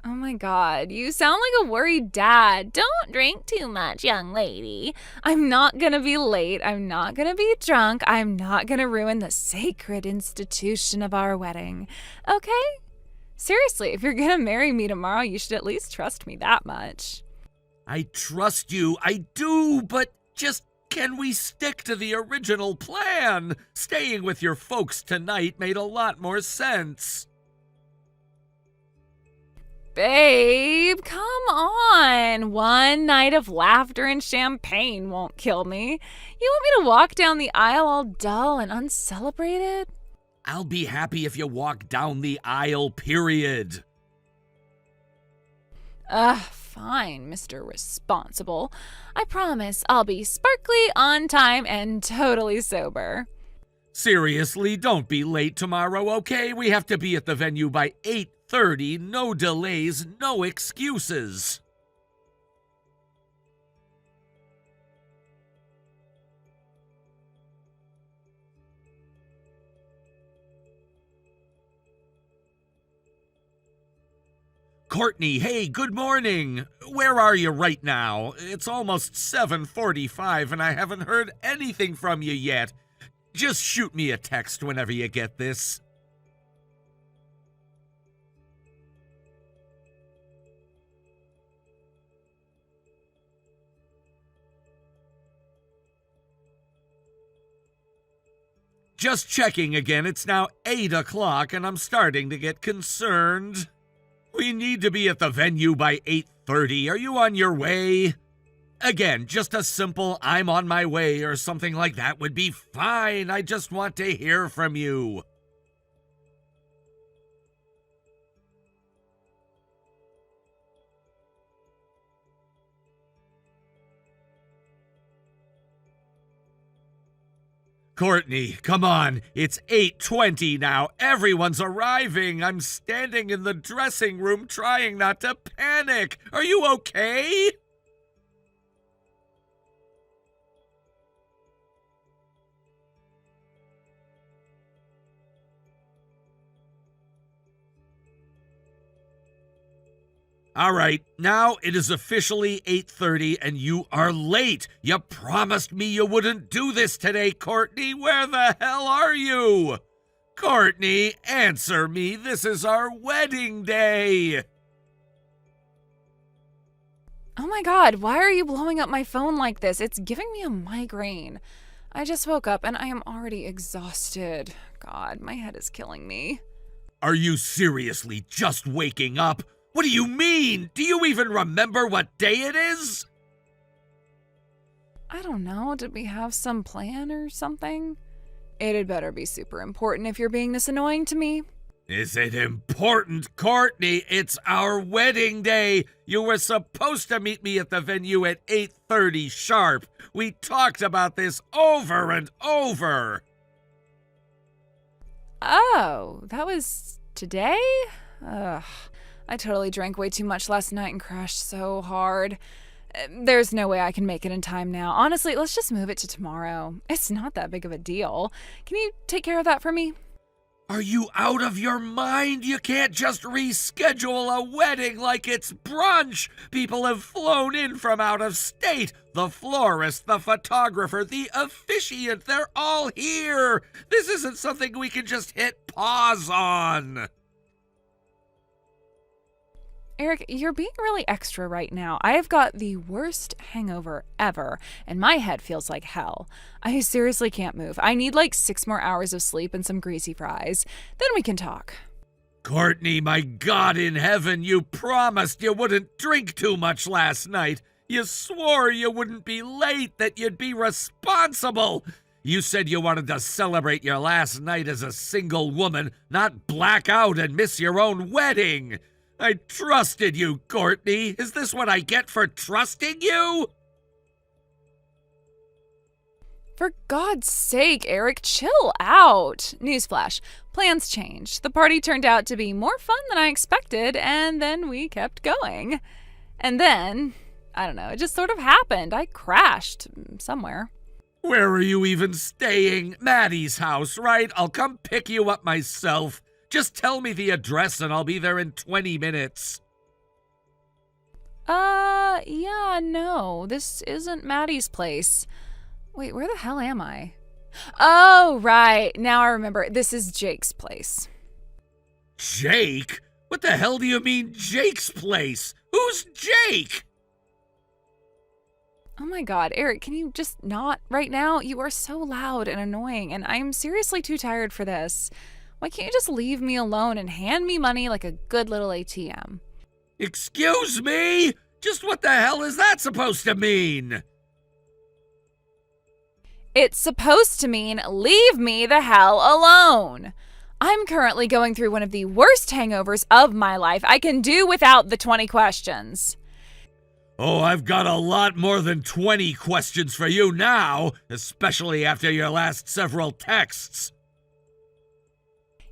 Oh my god, you sound like a worried dad. Don't drink too much, young lady. I'm not gonna be late. I'm not gonna be drunk. I'm not gonna ruin the sacred institution of our wedding. Okay? Seriously, if you're gonna marry me tomorrow, you should at least trust me that much. I trust you, I do, but just can we stick to the original plan? Staying with your folks tonight made a lot more sense. Babe, come on. One night of laughter and champagne won't kill me. You want me to walk down the aisle all dull and uncelebrated? I'll be happy if you walk down the aisle, period. Fine, Mr. Responsible. I promise I'll be sparkly, on time, and totally sober. Seriously, don't be late tomorrow, okay? We have to be at the venue by 8:30. No delays, no excuses. Courtney, hey, good morning. Where are you right now? It's almost 7:45 and I haven't heard anything from you yet. Just shoot me a text whenever you get this. Just checking again. It's now 8 o'clock and I'm starting to get concerned. We need to be at the venue by 8:30. Are you on your way? Again, just a simple "I'm on my way" or something like that would be fine. I just want to hear from you. Courtney, come on. It's 8:20 now. Everyone's arriving. I'm standing in the dressing room trying not to panic. Are you okay? All right, now it is officially 8:30 and you are late. You promised me you wouldn't do this today, Courtney. Where the hell are you? Courtney, answer me. This is our wedding day. Oh my god, why are you blowing up my phone like this? It's giving me a migraine. I just woke up and I am already exhausted. God, my head is killing me. Are you seriously just waking up? What do you mean? Do you even remember what day it is? I don't know. Did we have some plan or something? It had better be super important if you're being this annoying to me. Is it important, Courtney? It's our wedding day. You were supposed to meet me at the venue at 8:30 sharp. We talked about this over and over. Oh, that was today? Ugh. I totally drank way too much last night and crashed so hard. There's no way I can make it in time now. Honestly, let's just move it to tomorrow. It's not that big of a deal. Can you take care of that for me? Are you out of your mind? You can't just reschedule a wedding like it's brunch. People have flown in from out of state. The florist, the photographer, the officiant, they're all here. This isn't something we can just hit pause on. Eric, you're being really extra right now. I have got the worst hangover ever, and my head feels like hell. I seriously can't move. I need like 6 more hours of sleep and some greasy fries. Then we can talk. Courtney, my God in heaven, you promised you wouldn't drink too much last night. You swore you wouldn't be late, that you'd be responsible. You said you wanted to celebrate your last night as a single woman, not black out and miss your own wedding. I trusted you, Courtney. Is this what I get for trusting you? For God's sake, Eric, chill out. Newsflash, plans changed. The party turned out to be more fun than I expected, and then we kept going. And then, I don't know, it just sort of happened. I crashed somewhere. Where are you even staying? Maddie's house, right? I'll come pick you up myself. Just tell me the address and I'll be there in 20 minutes. Yeah, no, this isn't Maddie's place. Wait, where the hell am I? Oh, right. Now I remember. This is Jake's place. Jake? What the hell do you mean, Jake's place? Who's Jake? Oh my God, Eric, can you just not right now? You are so loud and annoying, and I'm seriously too tired for this. Why can't you just leave me alone and hand me money like a good little ATM? Excuse me? Just what the hell is that supposed to mean? It's supposed to mean leave me the hell alone. I'm currently going through one of the worst hangovers of my life. I can do without the 20 questions. Oh, I've got a lot more than 20 questions for you now, especially after your last several texts.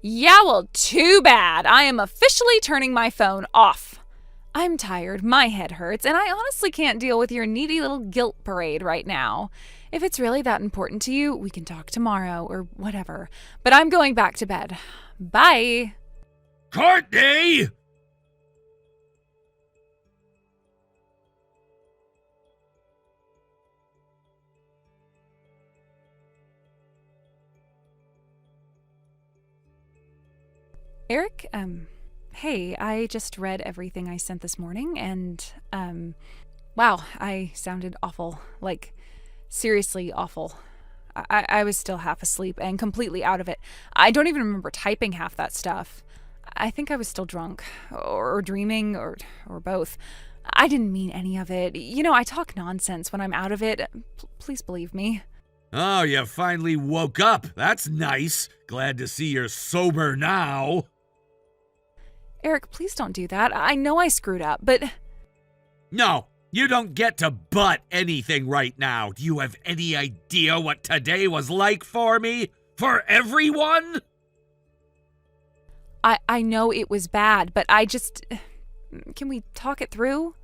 Yeah, well, too bad. I am officially turning my phone off. I'm tired, my head hurts, and I honestly can't deal with your needy little guilt parade right now. If it's really that important to you, we can talk tomorrow or whatever. But I'm going back to bed. Bye. Courtney! Eric, hey, I just read everything I sent this morning and, wow, I sounded awful. Like, seriously awful. I was still half asleep and completely out of it. I don't even remember typing half that stuff. I think I was still drunk, or dreaming, or both. I didn't mean any of it. You know, I talk nonsense when I'm out of it. Please believe me. Oh, you finally woke up. That's nice. Glad to see you're sober now. Eric, please don't do that. I know I screwed up, but... No, you don't get to butt anything right now. Do you have any idea what today was like for me? For everyone? I know it was bad, but I just... Can we talk it through?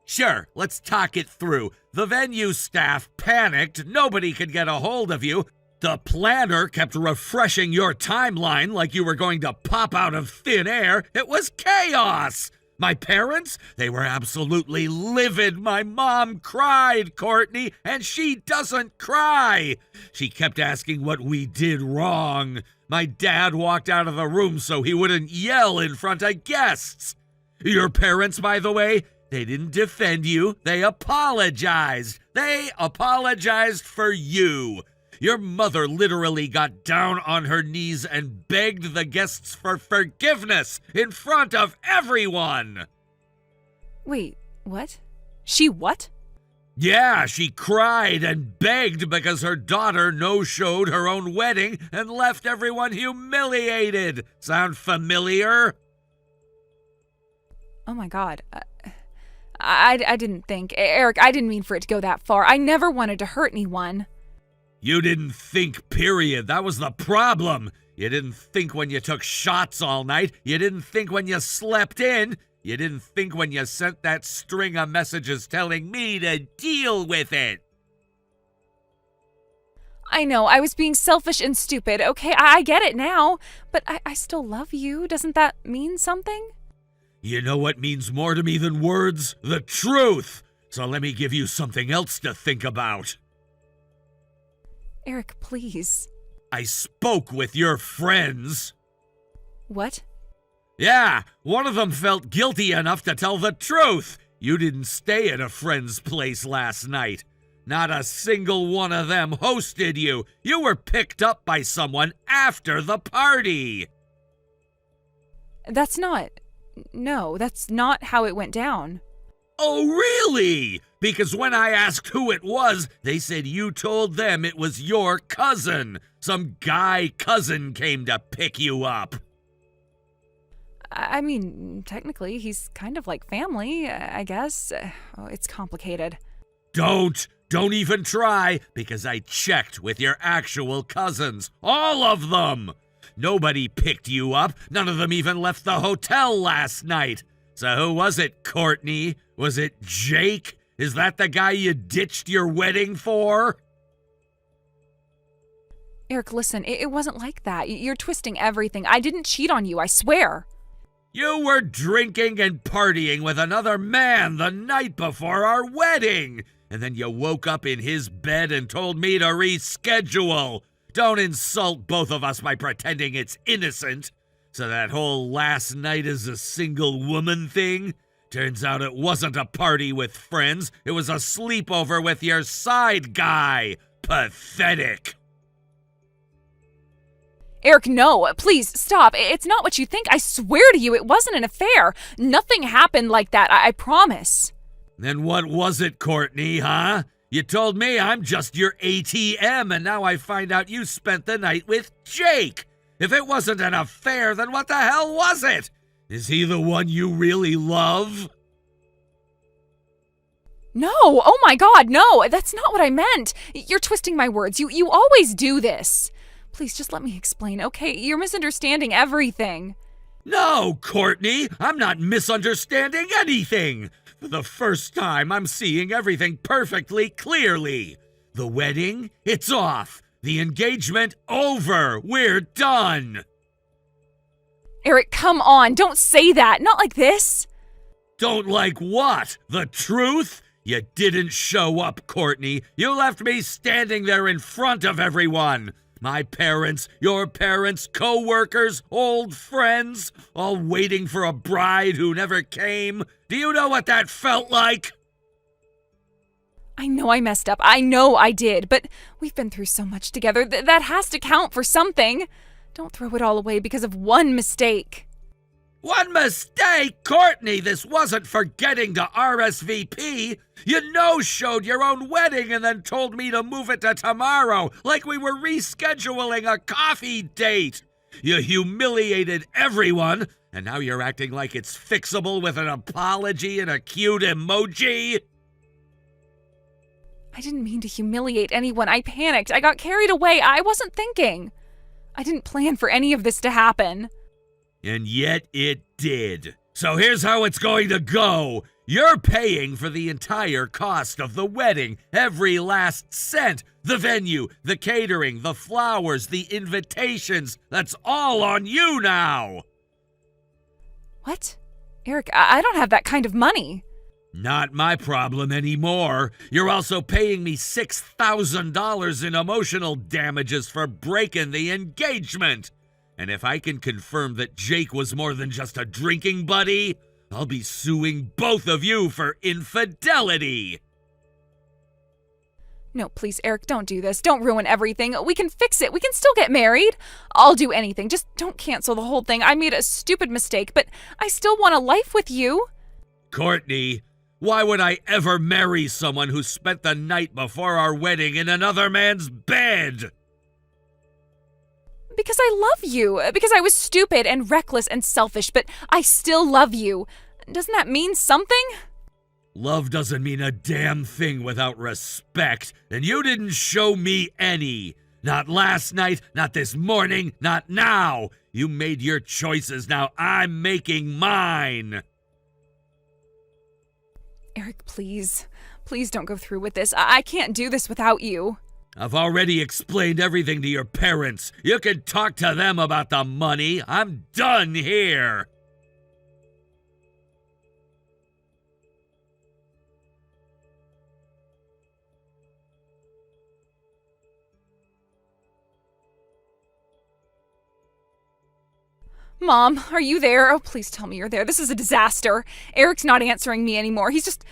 Sure, let's talk it through. The venue staff panicked. Nobody could get a hold of you. The planner kept refreshing your timeline like you were going to pop out of thin air. It was chaos. My parents, they were absolutely livid. My mom cried, Courtney, and she doesn't cry. She kept asking what we did wrong. My dad walked out of the room so he wouldn't yell in front of guests. Your parents, by the way, they didn't defend you. They apologized. They apologized for you. Your mother literally got down on her knees and begged the guests for forgiveness in front of everyone. Wait, what? She what? Yeah, she cried and begged because her daughter no-showed her own wedding and left everyone humiliated. Sound familiar? Oh my God. I didn't think. Eric, I didn't mean for it to go that far. I never wanted to hurt anyone. You didn't think, period. That was the problem. You didn't think when you took shots all night. You didn't think when you slept in. You didn't think when you sent that string of messages telling me to deal with it. I know, I was being selfish and stupid. Okay, I get it now. But I still love you. Doesn't that mean something? You know what means more to me than words? The truth. So let me give you something else to think about. Eric, please. I spoke with your friends. What? Yeah, one of them felt guilty enough to tell the truth. You didn't stay at a friend's place last night. Not a single one of them hosted you. You were picked up by someone after the party. That's not how it went down. Oh, really? Because when I asked who it was, they said you told them it was your cousin. Some guy cousin came to pick you up. I mean, technically, he's kind of like family, I guess. It's complicated. Don't even try, because I checked with your actual cousins. All of them! Nobody picked you up. None of them even left the hotel last night. So who was it, Courtney? Was it Jake? Is that the guy you ditched your wedding for? Eric, listen, it wasn't like that. You're twisting everything. I didn't cheat on you, I swear. You were drinking and partying with another man the night before our wedding. And then you woke up in his bed and told me to reschedule. Don't insult both of us by pretending it's innocent. So that whole last night is a single woman thing? Turns out it wasn't a party with friends. It was a sleepover with your side guy. Pathetic. Eric, no, please stop. It's not what you think. I swear to you, it wasn't an affair. Nothing happened like that, I promise. Then what was it, Courtney, huh? You told me I'm just your ATM, and now I find out you spent the night with Jake. If it wasn't an affair, then what the hell was it? Is he the one you really love? No, oh my God, no, that's not what I meant. You're twisting my words. You always do this. Please just let me explain, okay? You're misunderstanding everything. No, Courtney, I'm not misunderstanding anything. For the first time, I'm seeing everything perfectly clearly. The wedding, it's off. The engagement, over. We're done. Eric, come on, don't say that. Not like this. Don't like what? The truth? You didn't show up, Courtney. You left me standing there in front of everyone. My parents, your parents, co-workers, old friends, all waiting for a bride who never came. Do you know what that felt like? I know I messed up. I know I did. But we've been through so much together. That has to count for something. Don't throw it all away because of one mistake. One mistake, Courtney! This wasn't forgetting to RSVP. You no-showed your own wedding and then told me to move it to tomorrow, like we were rescheduling a coffee date. You humiliated everyone, and now you're acting like it's fixable with an apology and a cute emoji. I didn't mean to humiliate anyone. I panicked. I got carried away. I wasn't thinking. I didn't plan for any of this to happen. And yet it did. So here's how it's going to go. You're paying for the entire cost of the wedding, every last cent. The venue, the catering, the flowers, the invitations. That's all on you now. What? Eric, I don't have that kind of money. Not my problem anymore. You're also paying me $6,000 in emotional damages for breaking the engagement. And if I can confirm that Jake was more than just a drinking buddy, I'll be suing both of you for infidelity. No, please, Eric, don't do this. Don't ruin everything. We can fix it. We can still get married. I'll do anything. Just don't cancel the whole thing. I made a stupid mistake, but I still want a life with you. Courtney, why would I ever marry someone who spent the night before our wedding in another man's bed? Because I love you. Because I was stupid and reckless and selfish, but I still love you. Doesn't that mean something? Love doesn't mean a damn thing without respect, and you didn't show me any. Not last night, not this morning, not now. You made your choices, now I'm making mine. Eric, please. Please don't go through with this. I can't do this without you. I've already explained everything to your parents. You can talk to them about the money. I'm done here. Mom, are you there? Oh, please tell me you're there. This is a disaster. Eric's not answering me anymore. He's just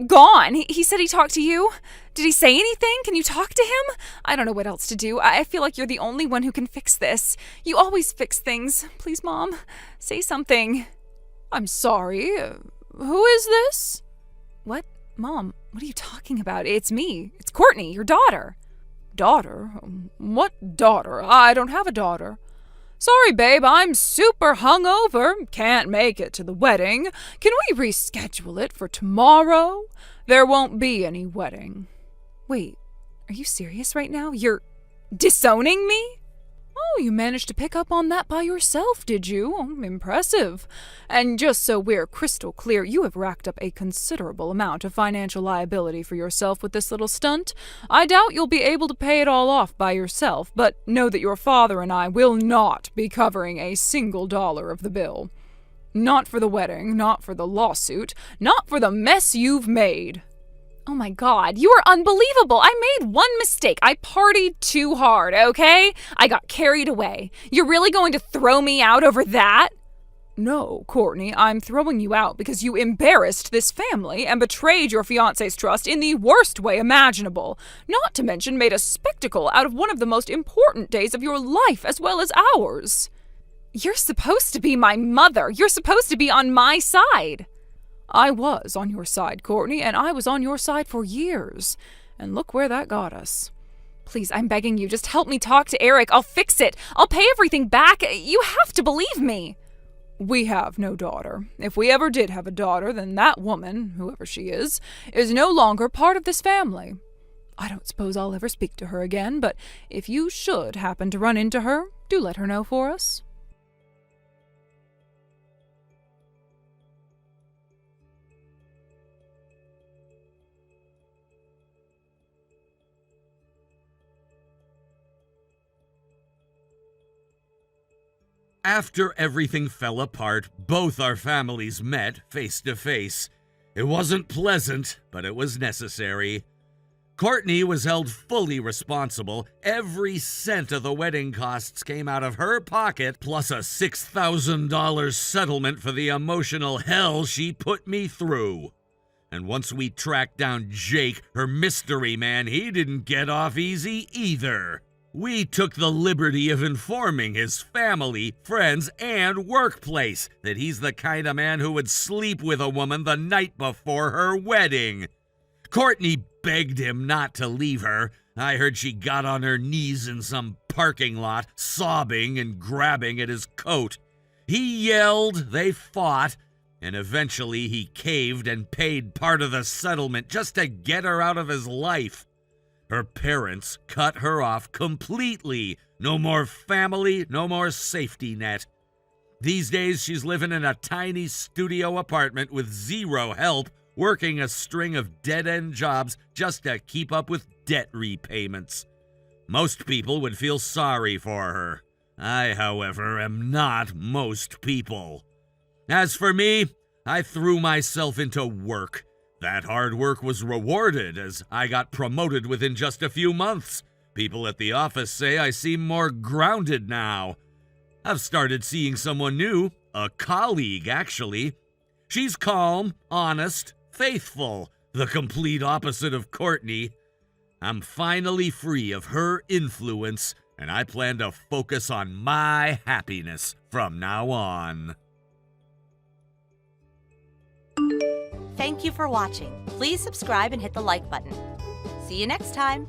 gone. He said he talked to you. Did he say anything? Can you talk to him? I don't know what else to do. I feel like you're the only one who can fix this. You always fix things. Please, Mom, say something. I'm sorry. Who is this? What? Mom, what are you talking about? It's me. It's Courtney, your daughter. Daughter? What daughter? I don't have a daughter. Sorry, babe, I'm super hungover. Can't make it to the wedding. Can we reschedule it for tomorrow? There won't be any wedding. Wait, are you serious right now? You're disowning me? Oh, you managed to pick up on that by yourself, did you? Impressive. And just so we're crystal clear, you have racked up a considerable amount of financial liability for yourself with this little stunt. I doubt you'll be able to pay it all off by yourself, but know that your father and I will not be covering a single dollar of the bill. Not for the wedding, not for the lawsuit, not for the mess you've made. Oh my God, you are unbelievable. I made one mistake. I partied too hard, okay? I got carried away. You're really going to throw me out over that? No, Courtney, I'm throwing you out because you embarrassed this family and betrayed your fiancé's trust in the worst way imaginable. Not to mention made a spectacle out of one of the most important days of your life as well as ours. You're supposed to be my mother. You're supposed to be on my side. I was on your side, Courtney, and I was on your side for years. And look where that got us. Please, I'm begging you, just help me talk to Eric. I'll fix it. I'll pay everything back. You have to believe me. We have no daughter. If we ever did have a daughter, then that woman, whoever she is no longer part of this family. I don't suppose I'll ever speak to her again, but if you should happen to run into her, do let her know for us. After everything fell apart, both our families met face to face. It wasn't pleasant, but it was necessary. Courtney was held fully responsible. Every cent of the wedding costs came out of her pocket, plus a $6,000 settlement for the emotional hell she put me through. And once we tracked down Jake, her mystery man, he didn't get off easy either. We took the liberty of informing his family, friends, and workplace that he's the kind of man who would sleep with a woman the night before her wedding. Courtney begged him not to leave her. I heard she got on her knees in some parking lot, sobbing and grabbing at his coat. He yelled, they fought, and eventually he caved and paid part of the settlement just to get her out of his life. Her parents cut her off completely. No more family, no more safety net. These days, she's living in a tiny studio apartment with zero help, working a string of dead-end jobs just to keep up with debt repayments. Most people would feel sorry for her. I, however, am not most people. As for me, I threw myself into work. That hard work was rewarded as I got promoted within just a few months. People at the office say I seem more grounded now. I've started seeing someone new, a colleague actually. She's calm, honest, faithful, the complete opposite of Courtney. I'm finally free of her influence, and I plan to focus on my happiness from now on. Thank you for watching. Please subscribe and hit the like button. See you next time.